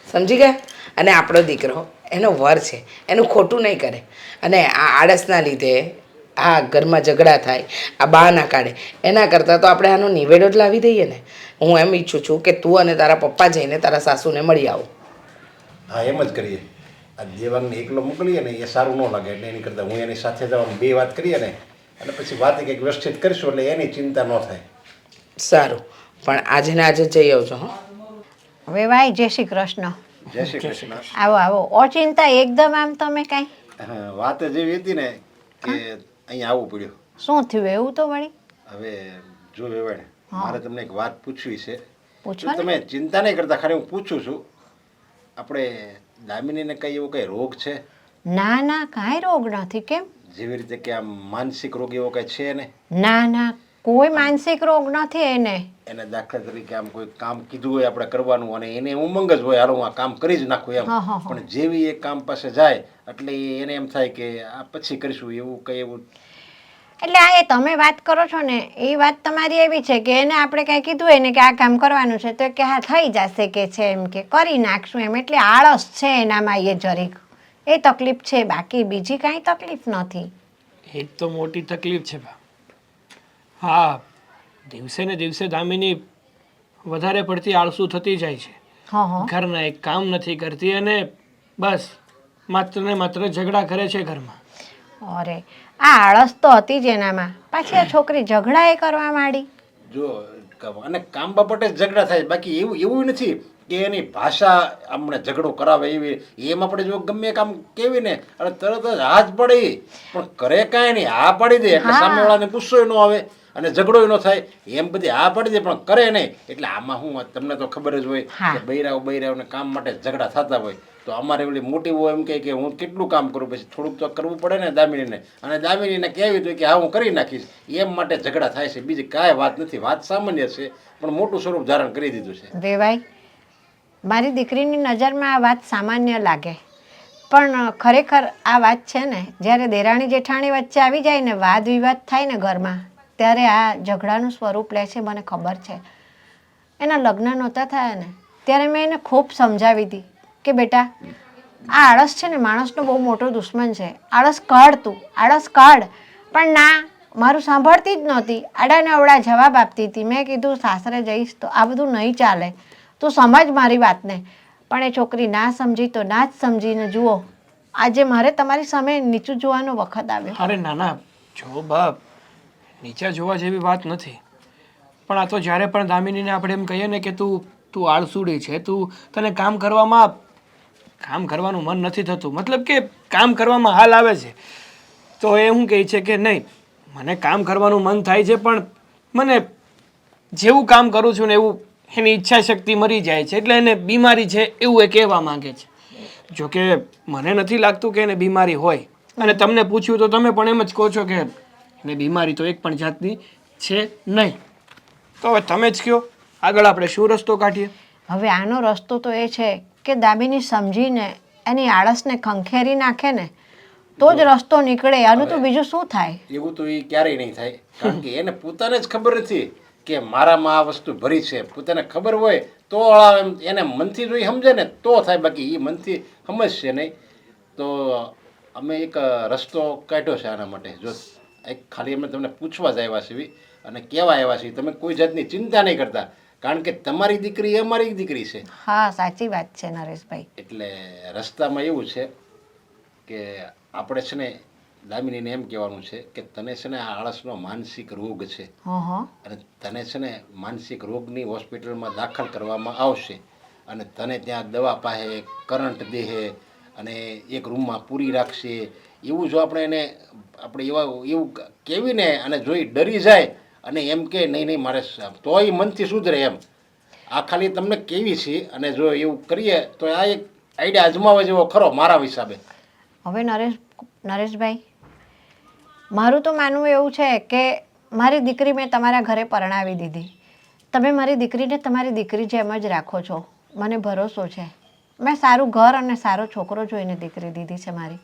S4: સમજી ગયા? અને આપણો દીકરો એનો વર છે, એનું ખોટું નહીં કરે. અને આ આળસના લીધે આ ઘરમાં ઝઘડા થાય, આ બહાના કાઢે, એના કરતાં તો આપણે આનો નિવેડો જ લાવી દઈએ ને. હું એમ ઈચ્છું છું કે તું અને તારા પપ્પા જઈને તારા સાસુને મળી આવો.
S6: હા, એમ જ કરીએ. આ દેવાંગને એકલો મોકલીએ ને એ સારું ન લાગે એટલે એની કરતાં હું એની સાથે જવાનું બે વાત કરીએ ને અને પછી વાત કંઈક વ્યવસ્થિત કરીશું એટલે એની ચિંતા ન થાય.
S4: સારું, પણ આજે ને આજે જઈ આવજો. હં,
S1: હવે ભાઈ, જય શ્રી કૃષ્ણ.
S6: જય શ્રી કૃષ્ણ.
S1: આવો આવો. ઓચિંતા એકદમ આમ તમે કાંઈ
S6: હા, વાત જ એવી હતી ને કે અહીંયા આવવું પડ્યું.
S1: શું થયું એવું તો વળી?
S6: હવે જો વેવાણ, મારે તમને એક વાત પૂછવી છે.
S1: પૂછો
S6: જો
S1: ને.
S6: તમે ચિંતા નહીં કરતા, ખાલી હું પૂછું છું, આપણે દામિનીને કઈ એવો કઈ રોગ છે
S1: ના ના કાંઈ રોગ નથી. કેમ?
S6: જેવી રીતે કે આમ માનસિક રોગ એવો કઈ છે ને?
S1: ના ના કોઈ માનસિક રોગ નથી એને.
S6: એને દાખલા તરીકે આમ કોઈ કામ કીધું હોય આપણે કરવાનું અને એને ઉમંગ જ હોય, હાલો હું આ કામ કરી જ નાખું એમ.
S1: હા, હા, હા.
S6: પણ જેવી એ કામ પાસે જાય એટલે એને એમ થાય કે આ પછી કરીશું, એવું કઈ એવું?
S1: એટલે આ એ તમે વાત કરો છો ને એ વાત તમારી એવી છે કે એને આપણે કાંઈ કીધું હોય ને કે આ કામ કરવાનું છે તો કે હા થઈ જશે કે છે એમ કે કરી નાખશું એમ, એટલે આળસ છે એનામાં એ જરીક એ તકલીફ છે, બાકી બીજી કાંઈ તકલીફ નથી.
S3: એ જ તો મોટી તકલીફ છે બા. હા, દિવસે ને દિવસે દામિની વધારે પડતી આળસુ થતી જાય છે.
S1: હા હા
S3: ઘરના એક કામ નથી કરતી અને બસ માત્ર ને માત્ર ઝઘડા કરે છે ઘરમાં.
S1: અરે આ આળસ તો હતી જ એનામાં, પાછી આ છોકરી ઝઘડા એ કરવા માંડી.
S6: જો અને કામ બાબતે જ ઝઘડા થાય, બાકી એવું એવું નથી કે એની ભાષા અમને ઝઘડો કરાવે એવી. એમ આપણે જો ગમે કામ કેવી ને અને તરત જ હાથ પડે પણ કરે કાંઈ નહીં, હા પાડી દે એટલે સામેવાળાને ગુસ્સો ન આવે અને ઝઘડો ન થાય. એમ બધી હા પાડી દે પણ કરે નહીં. એટલે આમાં હું તમને તો ખબર જ હોય
S1: હા.
S6: કે બૈરાઓને કામ માટે ઝઘડા થતા હોય તો અમારે ઓલી મોટી બહુ એમ કહે કે હું કેટલું કામ કરું, પછી થોડુંક તો કરવું પડે ને દામિનીને, અને દામિનીને કહેવી હતું કે હા હું કરી નાખીશ. એમ માટે ઝઘડા થાય છે, બીજી કાંઈ વાત નથી. વાત સામાન્ય છે પણ મોટું સ્વરૂપ ધારણ કરી દીધું છે.
S1: વેવાઈ, મારી દીકરીની નજરમાં આ વાત સામાન્ય લાગે પણ ખરેખર આ વાત છે ને જ્યારે દેરાણી જેઠાણી વચ્ચે આવી જાય ને વાદ વિવાદ થાય ને ઘરમાં ત્યારે આ ઝઘડાનું સ્વરૂપ લે છે. મને ખબર છે. એના લગ્ન નહોતા થયા ને ત્યારે મેં એને ખૂબ સમજાવી હતી કે બેટા આ આળસ છે ને માણસનો બહુ મોટો દુશ્મન છે, આળસ કાઢ તું, આળસ કાઢ. પણ ના, મારું સાંભળતી જ નહોતી, આડાને અવડા જવાબ આપતી હતી. મેં કીધું સાસરે જઈશ તો આ બધું નહીં ચાલે, તું સમજ મારી વાતને. પણ એ છોકરી ના સમજી તો ના જ સમજીને જુઓ આજે મારે તમારી સામે નીચું જોવાનો વખત આવ્યો.
S3: અરે નાના જો બાપ, નીચે જોવા જેવી વાત નથી, પણ આ તો જ્યારે પણ દામિનીને આપણે એમ કહીએ ને કે તું આળસુડી છે, તને કામ કરવાનું મન નથી થતું, મતલબ કે કામ કરવામાં હાલ આવે છે, તો એ શું કહે છે કે નહીં મને કામ કરવાનું મન થાય છે પણ મને જેવું કામ કરું છું ને એવું એની ઈચ્છા શક્તિ મરી જાય છે, એટલે એને બીમારી છે એવું એ કહેવા માંગે છે. જોકે મને નથી લાગતું કે એને બીમારી હોય, અને તમને પૂછ્યું તો તમે પણ એમ જ કહો છો કે એને બીમારી તો એક પણ જાતની છે નહીં. તો હવે તમે જ કહો આગળ આપણે શું રસ્તો કાઢીએ?
S1: હવે આનો રસ્તો તો એ છે કે દામિની સમજીને એની આળસને ખંખેરી નાખે ને તો જ રસ્તો નીકળે. આનું તો બીજું શું થાય?
S6: એવું તો એ ક્યારેય નહીં થાય, કારણ કે એને પોતાને જ ખબર નથી કે મારામાં આ વસ્તુ ભરી છે. પોતાને ખબર હોય તો એને મનથી જો સમજે ને તો થાય, બાકી એ મનથી સમજશે નહીં. તો અમે એક રસ્તો કાઢ્યો છે આના માટે. જો એક ખાલી અમે તમને પૂછવા જ આવ્યા છીએ અને કહેવા આવ્યા છીએ, તમે કોઈ જાતની ચિંતા નહીં કરતા, કારણ કે તમારી દીકરી એ અમારી દીકરી છે.
S1: હા સાચી વાત છે નરેશભાઈ.
S6: એટલે રસ્તામાં એવું છે કે આપણે છે ને દામિનીને એમ કહેવાનું છે કે તને છે ને આ આળસનો માનસિક રોગ છે, અને તને છે ને માનસિક રોગની હોસ્પિટલમાં દાખલ કરવામાં આવશે, અને તને ત્યાં દવા પાસે કરંટ દેહે અને એક રૂમમાં પૂરી રાખશે. એવું જો આપણે એને એવું કહેવીને અને જોઈ ડરી જાય અને એમ કે નહીં નહીં મારે, તો એ મનથી સુધરે એમ. આ ખાલી તમને કેવી છે, અને જો એવું કરીએ તો આ એક આઈડિયા અજમાવા જેવો ખરો મારા હિસાબે.
S1: હવે નરેશભાઈ, મારું તો માનવું એવું છે કે મારી દીકરી મેં તમારા ઘરે પરણાવી દીધી. તમે મારી દીકરીને તમારી દીકરી જેમ જ રાખો છો, મને ભરોસો છે. મેં સારું ઘર અને સારો છોકરો જોઈને દીકરી દીધી છે મારી.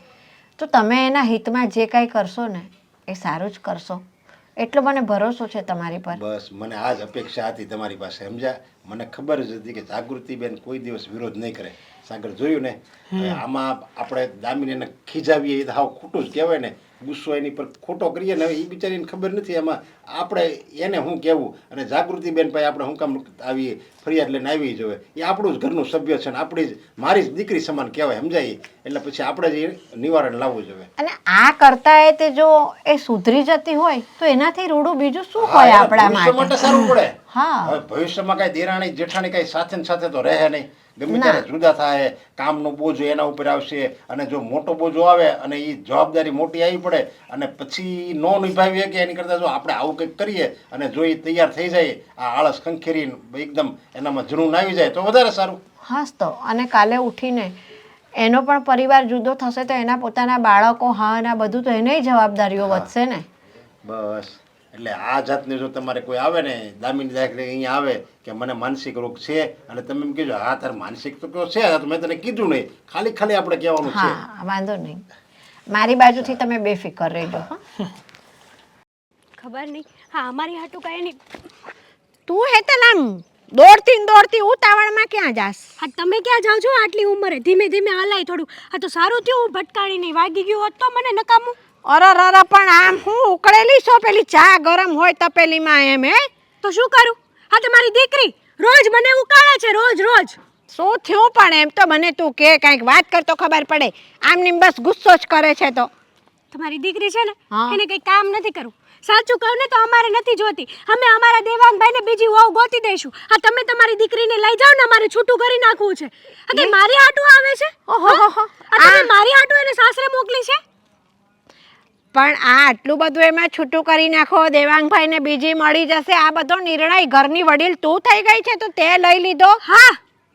S1: તો તમે એના હિતમાં જે કાંઈ કરશો ને એ સારું જ કરશો, એટલો મને ભરોસો છે તમારી પર.
S6: બસ મને આ જ અપેક્ષા હતી તમારી પાસે, સમજ્યા? મને ખબર જ હતી કે જાગૃતિબેન કોઈ દિવસ વિરોધ નહીં કરે. સાગર જોયું ને, આમાં આપણે દામિનીને ખીજાવીએ તો હાવ ખોટું જ કહેવાય ને, ગુસ્સો એની પર ખોટો કરીએ ને. હવે એ બિચારીને ખબર નથી એમાં આપણે એને શું કહેવું, અને જાગૃતિબેન પાસે આપણે શું કામ આવી ફરિયાદ લઈને આવી જોઈએ? એ આપણું જ ઘરનું સભ્ય છે ને આપણી જ મારી જ દીકરી સમાન કહેવાય, સમજાય? એટલે પછી આપણે જ નિવારણ લાવવું જોઈએ.
S1: અને આ કરતા એ તે જો એ સુધરી જતી હોય તો એનાથી રૂડું બીજું શું હોય આપણા
S6: માટે સારું પડે.
S1: હા
S6: હવે ભવિષ્યમાં કાંઈ દેરાણી જેઠાણી કાંઈ સાથે ને સાથે તો રહે નહીં, ગમે ત્યારે જુદા થાય, કામનો બોજો એના ઉપર આવશે, અને જો મોટો બોજો આવે અને એ જવાબદારી મોટી આવી પડે અને પછી ન નિભાવી શકે એની કરતાં જો આપણે આવું કંઈક કરીએ અને જો એ તૈયાર થઈ જાય, આ આળસ ખંખેરીને એકદમ એનામાં જૂનું આવી જાય તો વધારે સારું.
S1: હાસ તો, અને કાલે ઉઠીને એનો પણ પરિવાર જુદો થશે તો એના પોતાના બાળકો, હા ના બધું તો એનેય જવાબદારીઓ વધશે ને.
S6: બસ એટલે આ જાતની જો તમારે કોઈ આવે ને દામિની દાખલે અહીંયા આવે કે મને માનસિક રોગ છે અને તમે એમ કીધું હા તારે માનસિક તો કયો છે, તો મેં તને કીધું નહીં, ખાલી ખાલી આપણે કહેવાનું છે.
S1: હા વાંધો નહીં, મારી બાજુથી તમે બેફિકર રહેજો. હા
S7: ખબર નહીં, હા અમારી હાટું કાંઈ નહીં.
S1: તું હેતલ આમ દોડતી ને દોડતી ઉતાવળમાં ક્યાં જાસ?
S7: હા તમે ક્યાં જાઓ છો આટલી ઉંમરે? ધીમે ધીમે હલાય થોડું. હા તો સારું થયું હું ભટકાણી નહીં, વાગી ગયું હોત તો મને નકામું.
S1: અરે પણ આમ હું ઉકળેલી છો, પેલી ચા ગરમ હોય તપેલીમાં એમ હે?
S7: તો શું કરું? હા તમારી દીકરી રોજ મને ઉકાળે છે, રોજ રોજ.
S1: શું થયું પણ એમ તો મને તું કે કાંઈક વાત કર તો ખબર પડે. આમની બસ ગુસ્સો જ કરે છે. તો
S7: તમારી દીકરી છે ને
S1: હા.
S7: એને કંઈ કામ નથી કરવું. સાચું કહું ને તો અમારે નથી જોતી, અમે અમારા દેવાંગભાઈને બીજી વહુ ગોતી દઈશું. હા તમે તમારી દીકરીને લઈ જાઓ ને, અમારે છૂટું કરી નાખવું છે. હા કે મારી હાટું આવે છે?
S1: ઓહો
S7: તમે મારી હાટું એને સાસરે મોકલી છે?
S1: પણ આ આટલું બધું એમાં છૂટું કરી નાખો, દેવાંગભાઈને બીજી મળી જશે, આ બધો નિર્ણય ઘરની વડીલ તું થઈ ગઈ છે તો તે લઈ લીધો?
S7: હા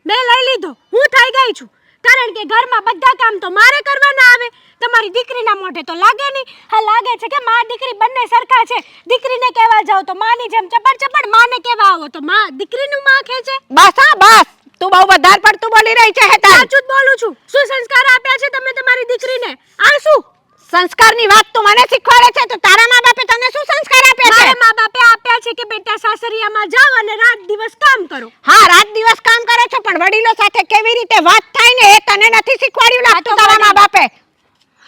S7: મેં લઈ લીધો, હું થઈ ગઈ છું. કારણ કે ઘરમાં બધા કામ તો મારે કરવાના આવે, તમારી દીકરીના મોઢે તો લાગે નહીં. હા લાગે છે કે માં દીકરી બંને સરખા છે. દીકરીને કહેવા જાઓ તો માની જેમ ચપડ ચપડ, માને કહેવા આવો તો માં દીકરીનું માં ખેંચે.
S1: બસ હા બસ, તું બહુ વધારે પડતું બોલી રહી છે હેતલ.
S7: સાચું જ બોલું છું. શું સંસ્કાર આપ્યા છે તમે તમારી દીકરીને? આ શું
S1: સંસ્કારની વાત તું મને શીખવાડે છે તો તારા મા બાપે તને શું સંસ્કાર આપ્યા છે?
S7: મારા મા બાપે આપ્યા છે કે બેટા સાસરિયામાં જાઓ અને રાત દિવસ કામ કરો.
S1: હા રાત દિવસ કામ કરે છો, પણ વડીલો સાથે કેવી રીતે વાત થાય ને એ તને નથી શીખવાડ્યું લાગતું તારા મા બાપે?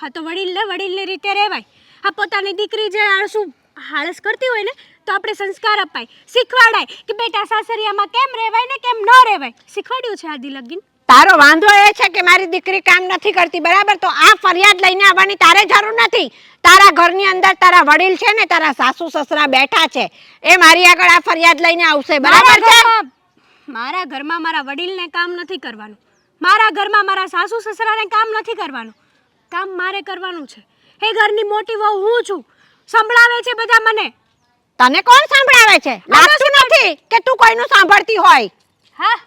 S7: હા તો વડીલની રીતે રહેવાય. હા પોતાની દીકરી જે આળસ કરતી હોય ને તો આપણે સંસ્કાર અપાય, શીખવાડાય કે બેટા સાસરિયામાં કેમ રહેવાય ને કેમ ન રહેવાય. શીખવાડ્યું છે આદિ લગીન.
S1: તારો વાંધો એ છે કે મારી દીકરી કામ નથી કરતી, બરાબર? તો આ ફરિયાદ લઈને આવવાની તારે જરૂર નથી. તારા ઘરની અંદર તારા વડીલ છે ને, તારા સાસુ સસરા બેઠા છે, એ મારી આગળ આ ફરિયાદ લઈને આવશે, બરાબર છે?
S7: મારા ઘરમાં મારા વડીલને કામ નથી કરવાનું, મારા ઘરમાં મારા સાસુ સસરાને કામ નથી કરવાનું. કામ મારે કરવાનું છે. એ ઘરની મોટી વહુ હું છું, સંભળાવે છે બધા મને.
S1: તને કોણ સાંભળાવે છે? લાગતું નથી કે તું કોઈનું સાંભળતી હોય.
S7: હા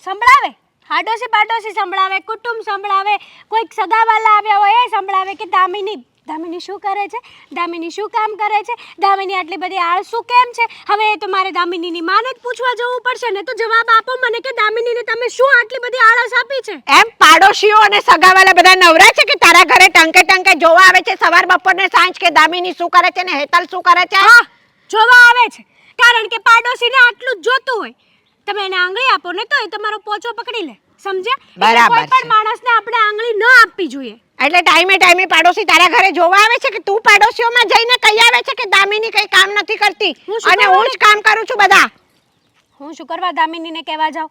S7: સંભળાવે, હાડોશી બાડોશી સંભળાવે, કુટુંબ સંભળાવે, કોઈક સગાવાલા આવ્યા હોય એ સંભળાવે કે દામિની શું કરે છે, દામિની શું કામ કરે છે, દામિની આટલી બધી આળસુ કેમ છે. હવે તો મારે દામિનીની માને જ પૂછવા જવું પડશે ને. તો જવાબ આપો મને કે દામિનીને તમે શું આટલી બધી આળસ આપી છે?
S1: એમ પાડોશીઓ અને સગાવાલા બધા નવરા છે કે તારા ઘરે ટંકે ટંકે જોવા આવે છે સવાર બપોર ને સાંજ કે દામિની શું કરે છે ને હેતલ શું કરે છે?
S7: હા જોવા આવે છે, કારણ કે પાડોશીને આટલું જ જોતું હોય. તમે એને આંગળી આપો ને તો એ તમારો પોચો પકડી લે, સમજ્યા?
S1: બરાબર
S7: કોઈ પણ
S1: છે.
S7: માણસને આપણે આંગળી ન આપવી જોઈએ.
S1: એટલે ટાઈમે ટાઈમે પાડોશી તારા ઘરે જોવા આવે છે કે તું પાડોશીઓમાં જઈને કહી આવે છે કે દામિની કઈ કામ નથી કરતી
S7: હું શું
S1: અને હું જ કામ કરું છું બધા?
S7: હું શું કરવા દામિનીને કહેવા જાઉં?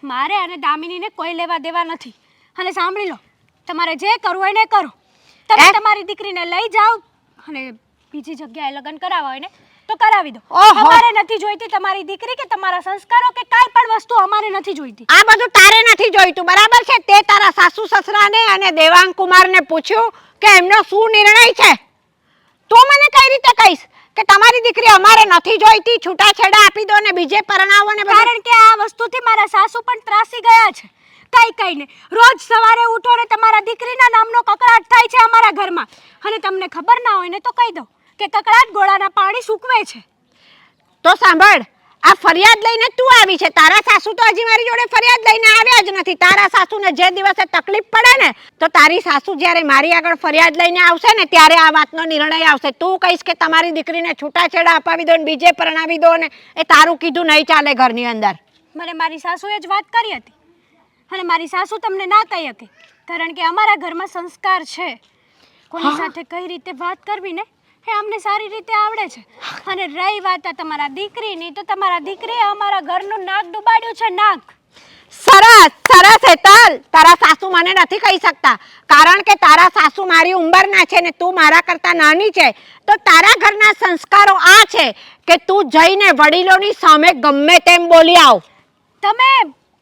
S7: મારે અને દામિનીને કોઈ લેવા દેવા નથી. અને સાંભળી લો, તમારે જે કરવું હોય ને કરો. તમે તમારી દીકરીને લઈ જાઓ અને બીજી જગ્યાએ લગ્ન કરાવવા હોય ને તો કરાવી દો.
S1: ઓહો.
S7: અમારે નથી જોઈતી તમારી દીકરી કે તમારા સંસ્કારો કે કાંઈ પણ વસ્તુ અમારે નથી જોઈતી.
S1: આ બધું તારે નથી જોઈતું, બરાબર છે? તે તારા સાસુ સસરાને અને દેવાંગ કુમારને પૂછ્યું કે એમનો શું નિર્ણય છે? તું મને કઈ રીતે કહીશ કે તમારી દીકરી અમારે નથી જોઈતી, છૂટાછેડા આપી દો ને બીજે પરણાવો ને બધું?
S7: કારણ કે આ વસ્તુથી મારા સાસુ પણ ત્રાસી ગયા છે. કઈને રોજ સવારે ઉઠો ને તમારા દીકરીના નામનો કકળાટ થાય છે અમારા ઘરમાં. અને તમને ખબર ના હોય ને તો કહી દો કે કકળાટ ગોળાના પાણી સૂકવે છે.
S1: તો સાંભળ, આ ફરિયાદ લઈને તું આવી છે, તારા સાસુ તો હજી મારી જોડે ફરિયાદ લઈને આવ્યા જ નથી. તારા સાસુને જે દિવસે તકલીફ પડે ને તો તારી સાસુ જ્યારે મારી આગળ ફરિયાદ લઈને આવશે ને ત્યારે આ વાતનો નિર્ણય આવશે. તું કહીશ કે તમારી દીકરીને છૂટાછેડા અપાવી દો ને બીજે પરણાવી દો ને એ તારું કીધું નહીં ચાલે ઘરની અંદર.
S7: મને મારી સાસુએ જ વાત કરી હતી અને મારી સાસુ તમને ના કહી શકે, કારણ કે અમારા ઘરમાં સંસ્કાર છે. કોની સાથે કઈ રીતે વાત કરવી ને એ અમને સારી રીતે આવડે છે. અને રહી વાત તમારા દીકરીની, તો તમારા દીકરીએ અમારા ઘરનું નાક ડુબાડ્યું છે, નાક.
S1: સરસ સરસ હેતલ, તારા સાસુ મને નથી કહી શકતા, કારણ કે તારા સાસુ મારી ઉંમરના છે ને તું મારા કરતા નાની છે. તો તારા ઘરના સંસ્કારો આ છે કે તું જઈને વડીલોની સામે ગમે તેમ બોલી આવ.
S7: તમે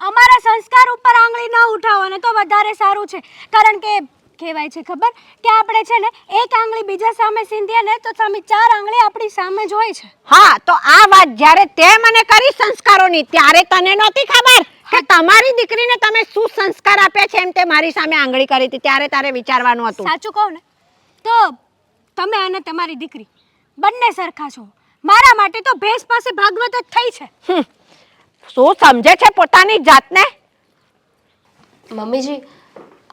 S7: અમારા સંસ્કાર ઉપર આંગળી ન ઉઠાવો ને તો વધારે સારું છે, કારણ કે કહેવાય છે ખબર કે આપણે છે ને એક આંગળી બીજા સામે સીંધીએ ને તો સામે 4 આંગળી આપણી સામે જ હોય છે.
S1: હા, તો આ વાત જ્યારે તે મને કરી સંસ્કારોની, ત્યારે તને નહોતી ખબર કે તમારી દીકરીને તમે શું સંસ્કાર આપ્યા છે એમ તે મારી સામે આંગળી કરી હતી, ત્યારે તારે વિચારવાનું હતું.
S7: સાચું કહું ને તો તમે અને તમારી દીકરી બંને સરખા છો. મારા માટે તો ભેંસ પાસે ભાગવત જ થઈ છે.
S1: શું સમજે છે પોતાની જાતને?
S2: મમ્મીજી,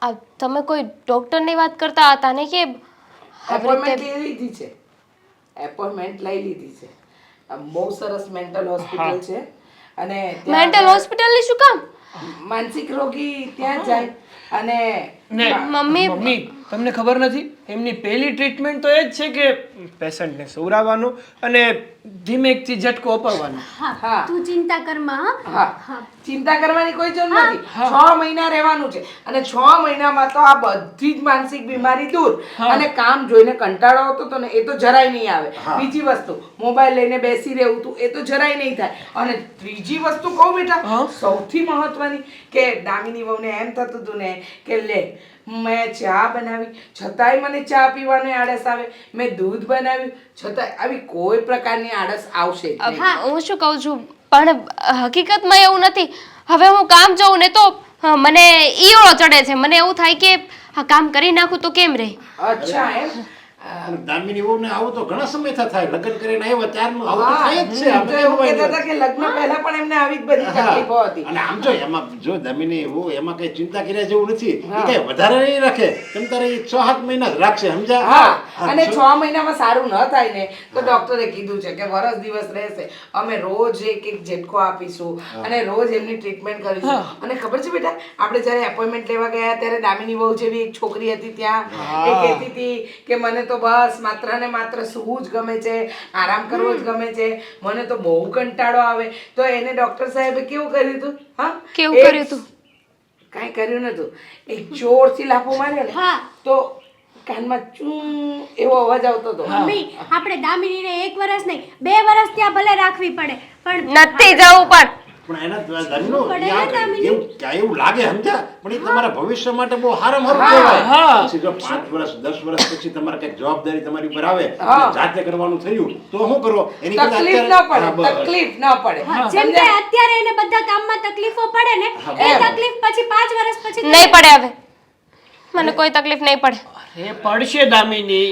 S2: આ તમે કોઈ ડૉક્ટરની વાત કરતા હતા ને કે
S4: એપોઇન્ટમેન્ટ લઈ લીધી છે. એપોઇન્ટમેન્ટ લઈ લીધી છે. આ બહુ સરસ મેન્ટલ હોસ્પિટલ છે અને
S2: મેન્ટલ હોસ્પિટલની શું કામ?
S4: માનસિક રોગી ત્યાં જાય અને
S3: ને
S2: મમ્મી
S3: મમ્મી તમને ખબર નથી, એમની પહેલી ટ્રીટમેન્ટ તો એ જ છે કે પેશન્ટને સુવડાવવાનું અને ધીમેકથી ઝટકો અપાવવાનો.
S4: હા
S7: તું ચિંતા કરમાં.
S4: હા ચિંતા કરવાની કોઈ જરૂર નથી. 6 મહિના રહેવાનું છે અને 6 મહિનામાં તો આ બધી જ માનસિક બીમારી દૂર. અને કામ જોઈને કંટાળો આવતો તો ને એ તો જરાય નહીં આવે. બીજી વસ્તુ મોબાઈલ લઈને બેસી રહેવું તું એ તો જરાય નહીં થાય. અને ત્રીજી વસ્તુ કહું બેટા, સૌથી મહત્વની કે દામિની વહુને એમ થતું હતું ને કે લે મેં ચા બનાવી છતાંય મને ચા પીવાની આળસ આવે, મેં દૂધ બનાવ્યું છતાંય આવી કોઈ પ્રકારની આળસ આવશે જ નહીં.
S2: હું શું કહું છું, પણ હકીકતમાં એવું નથી. હવે હું કામ જાઉં ને તો મને ઈયળો ચડે છે. મને એવું થાય કે આ કામ કરી નાખું તો કેમ રહે.
S4: અચ્છા એમ.
S6: અને દામિની વહુને આવું તો ઘણા સમયથી થાય. લગ્ન કરીને આવ્યા ત્યારનું આવું તો થાય જ છે.
S4: આમ તો એવું કહેતા હતા કે લગ્ન પહેલા પણ એમને આવી જ બધી તકલીફો હતી.
S6: અને આમ જો દામિની વહુ એમાં કઈ ચિંતા કર્યા જેવું નથી. એ કઈ વધારે નહીં રાખે. તમ તારે 6-7 મહિના જ રાખશે, સમજ્યા?
S4: હા, અને 6 મહિનામાં સારું ન થાય ને તો ડોક્ટરે કીધું છે કે વરસ દિવસ રહેશે, અમે રોજ એક ઝટકો આપીશું અને રોજ એમની ટ્રીટમેન્ટ કરીશું. અને ખબર છે બેટા, આપણે જ્યારે એપોઇન્ટમેન્ટ લેવા ગયા ત્યારે દામિની વહુ જેવી એક છોકરી હતી ત્યાં, એ કહેતી હતી કે મને તો બસ માત્ર ને માત્ર સૂવું જ ગમે છે, આરામ કરવો જ ગમે છે, મને તો બહુ કંટાળો આવે. તો એને ડોક્ટર સાહેબે કેવું કર્યું હતું? હા,
S2: કેવું કર્યું હતું?
S4: કાંઈ કર્યું નતું. એક જોરથી લાફો માર્યો ને
S7: હા.
S4: તો કાનમાં ચૂં એવો અવાજ આવતો હતો.
S7: મમ્મી, આપણે દામિનીને 1 વર્ષ નહીં 2 વર્ષ ત્યાં ભલે રાખવી પડે પણ
S2: નથી જવું પણ
S6: પણ એના દામિનો એવું લાગે, સમજ્યા? પણ એ તમારા ભવિષ્ય માટે બહુ સારું કહેવાય. પછી જો 5 વર્ષ 10 વર્ષ પછી તમારે કઈક જવાબદારી તમારી ઉપર આવે, જાતે કરવાનું થયું તો શું કરો? એની કરતા
S4: તકલીફ ન પડે, તકલીફ ન પડે.
S7: જેમ કે અત્યારે એને બધા કામમાં તકલીફો પડે ને એ તકલીફ પછી 5 વર્ષ પછી
S2: નહીં પડે. હવે મને કોઈ તકલીફ નહીં પડે.
S3: એ પડશે દામિની,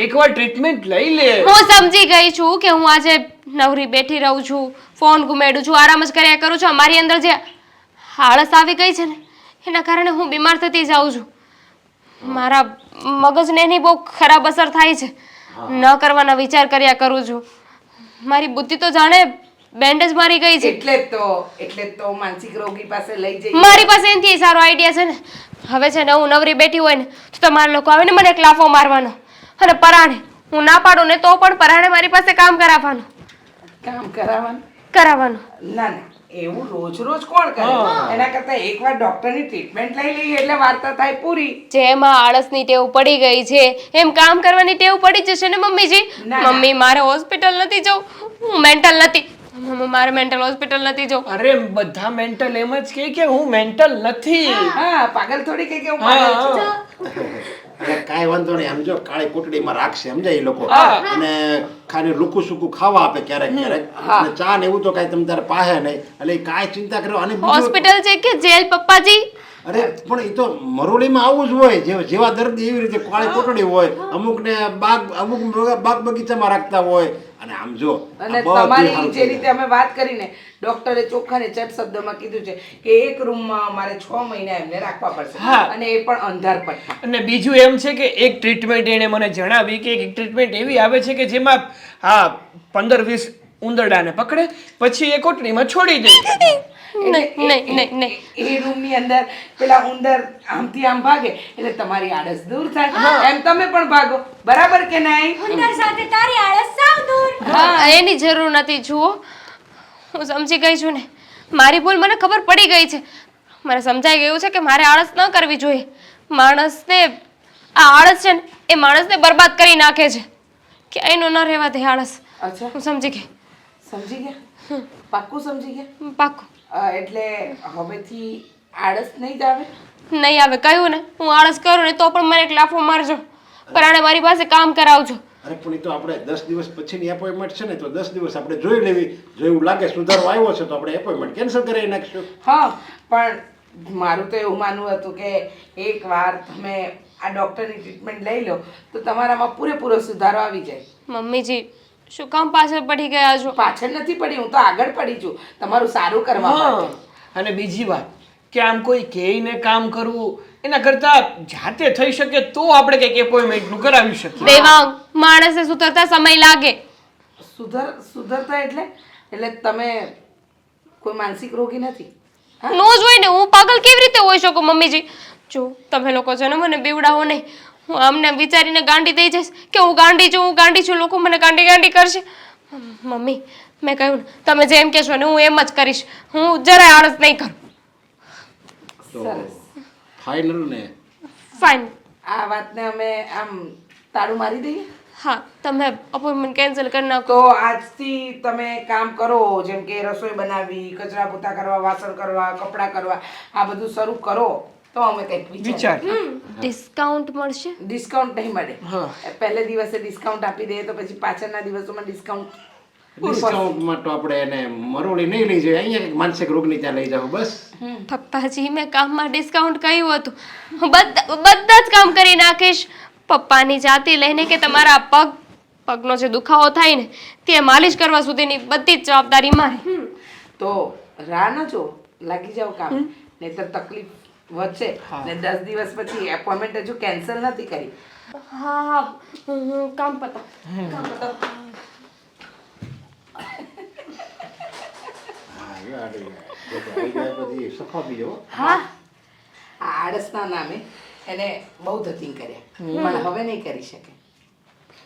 S3: એકવાર ટ્રીટમેન્ટ લઈ લે.
S2: હું સમજી ગઈ છું કે હું આજે નવરી બેઠી રહું છું, ફોન ઘુમેડું છું, આરામ જ કર્યા કરું છું. મારી અંદર જે આળસ આવી ગઈ છે ને એના કારણે હું બીમાર થતી જાઉં છું. મારા મગજને એની બહુ ખરાબ અસર થાય છે. ન કરવાના વિચાર કર્યા કરું છું. મારી બુદ્ધિ તો જાણે બેન્ડેજ મારી ગઈ છે.
S4: એટલે તો માનસિક રોગી પાસે લઈ જઈએ.
S2: મારી પાસે એનાથી સારો આઈડિયા છે ને. હવે છે ને હું નવરી બેઠી હોય ને તો તમારા લોકો આવે ને મને એક લાફો મારવાનો અને પરાણે હું ના પાડું ને તો પણ પરાણે મારી પાસે કામ કરાવવાનું.
S4: કામ કરાવવાનું? ના ના, એવું રોજ રોજ કોણ કરે? એના કરતા એકવાર ડોક્ટરની ટ્રીટમેન્ટ લઈ લઈએ એટલે વાર્તા થાય પૂરી.
S2: જેમાં આળસની ટેવ પડી ગઈ છે એમ કામ કરવાની ટેવ પડી જશે ને મમ્મીજી. મમ્મી, મારે હોસ્પિટલ નથી જવું, હું મેન્ટલ નથી. મારે મેન્ટલ હોસ્પિટલ નથી જવું.
S3: અરે બધા મેન્ટલ એમ જ કહે કે હું મેન્ટલ નથી.
S4: હા, પાગલ થોડી કે હું પાગલ છું.
S6: અરે કાંઈ વાંધો નહીં. સમજો કાળી કોટડીમાં રાખશે, સમજાય? એ લોકો અને ખાલી લુકું સુકું ખાવા આપે ક્યારેક ક્યારેક, અને ચા ને એવું તો કાંઈ તમે તારે પાસે નહીં. એટલે કાંઈ ચિંતા કરો. અને
S2: હોસ્પિટલ છે કે જેલ પપ્પાજી?
S6: અરે પણ એ તો મરોડીમાં આવું જ હોય. જેવા દર્દી એવી રીતે કાળી કોટડી હોય. અમુકને બાગ બગીચામાં રાખતા હોય. અને આમ જો
S4: અને તમારી જે રીતે અમે વાત કરીને ડોક્ટરે ચોખ્ખા ને ચટ શબ્દમાં કીધું છે કે એક રૂમમાં અમારે 6 મહિના એમને રાખવા પડશે, અને એ પણ અંધાર પટ્ટા.
S3: અને બીજું એમ છે કે એક ટ્રીટમેન્ટ એને મને જણાવી કે એક ટ્રીટમેન્ટ એવી આવે છે કે જેમાં 15-20 ઉંદરડાને પકડે પછી એ કોટડીમાં છોડી દે.
S4: એ રૂમની અંદર પેલા ઉંદર આમથી આમ ભાગે એટલે તમારી આળસ દૂર થાય. એમ તમે પણ ભાગો, બરાબર કે નહીં?
S7: ઉંદર સાથે તારી આળસ સાવ દૂર.
S2: હા, એની જરૂર નથી. જુઓ, હું સમજી ગઈ છું ને. મારી ભૂલ મને ખબર પડી ગઈ છે. મને સમજાઈ ગયું છે કે મારે આળસ ન કરવી જોઈએ. માણસને આ આળસ છે ને એ માણસને બરબાદ કરી નાખે છે. ક્યાંયનો ન રહેવા દે આળસ.
S4: અચ્છા,
S2: હું સમજી ગઈ.
S4: સમજી ગયા? પાક્કું સમજી ગયા?
S2: પાક્કું.
S4: એટલે હવેથી આળસ નહીં જ આવે?
S2: નહીં આવે. કહ્યું ને, હું આળસ કરું ને તો પણ મને એક લાફો મારજો, પણ આને મારી પાસે કામ કરાવજો.
S6: અરે પણ એ તો આપણે 10 દિવસ પછીની એપોઇન્ટમેન્ટ છે ને, તો 10 દિવસ આપણે જોઈ લેવી. જો એવું લાગે સુધારો આવ્યો છે તો આપણે એપોઇન્ટમેન્ટ કેન્સલ કરાવી નાખીશું.
S4: હા, પણ મારું તો એવું માનવું હતું કે એકવાર તમે આ ડૉક્ટરની ટ્રીટમેન્ટ લઈ લો તો તમારામાં પૂરેપૂરો સુધારો આવી જાય.
S2: મમ્મીજી, શું કામ પાછળ પડી ગયા છો?
S4: પાછળ નથી પડી, હું તો આગળ પડી છું તમારું સારું કરવા માટે.
S3: અને બીજી વાત કે આમ કોઈ કહીને કામ કરવું એના કરતા જાતે થઈ શકે તો આપણે કંઈક એપોઇન્ટમેન્ટનું કરાવી શકીએ.
S2: દેવાંગ, માણસને સુધરતા સમય લાગે.
S4: સુધરતા એટલે તમે કોઈ માનસિક રોગી નથી?
S2: નો જ હોય ને, હું પાગલ કેવી રીતે હોઈ શકું? મમ્મીજી, જો તમે લોકો છે ને મને બીવડાવો નહીં. હું આમને વિચારીને ગાંડી થઈ જઈશ કે હું ગાંડી છું, લોકો મને ગાંડી કરશે. મમ્મી, મેં કહ્યું ને, તમે જેમ કહેશો ને હું એમ જ કરીશ. હું જરાય આળસ નહીં કરું.
S6: તો ફાઇનલ ને?
S2: ફાઇન.
S4: આ વાતને અમે આમ તાળું મારી દઈએ?
S2: હા, તમે અપોઇન્ટમેન્ટ કેન્સલ કરી નાખો.
S4: તો આજથી તમે કામ કરો, જેમ કે રસોઈ બનાવવી, કચરા પોતા કરવા, વાસણ કરવા, કપડાં કરવા, આ બધું શરૂ કરો તો અમે કંઈક
S3: વિચાર.
S2: ડિસ્કાઉન્ટ મળશે?
S4: ડિસ્કાઉન્ટ નહીં મળે. પહેલે દિવસે ડિસ્કાઉન્ટ આપી દઈએ તો પછી પાછળના દિવસોમાં ડિસ્કાઉન્ટ.
S6: ડિસ્કાઉન્ટમાં તો આપણે એને મરોડી નહીં લઈ જઈએ, અહીંયા કંઈક માનસિક રોગની ત્યાં લઈ જાઓ બસ.
S2: પપ્પાજી, મેં કામમાં ડિસ્કાઉન્ટ કહ્યું હતું. હું બધા જ કામ કરી નાખીશ. પપ્પાની જાતિ લઈને કે તમારા પગનો જે દુખાવો થાય ને તે માલિશ કરવા સુધીની બધી જ જવાબદારી મારી.
S4: તો રાહ ન જો, લાગી જાવ કામ, નહીતર તકલીફ વધશે. ને 10 દિવસ પછી એપોઇન્ટમેન્ટ હજુ કેન્સલ નથી કરી.
S2: હા, હું કામ પતાવ.
S6: પછી સફા પી જાઓ.
S4: હા, આ આળસના નામે એને બહુ ધતિંગ કર્યા, પણ હવે નહીં કરી શકે.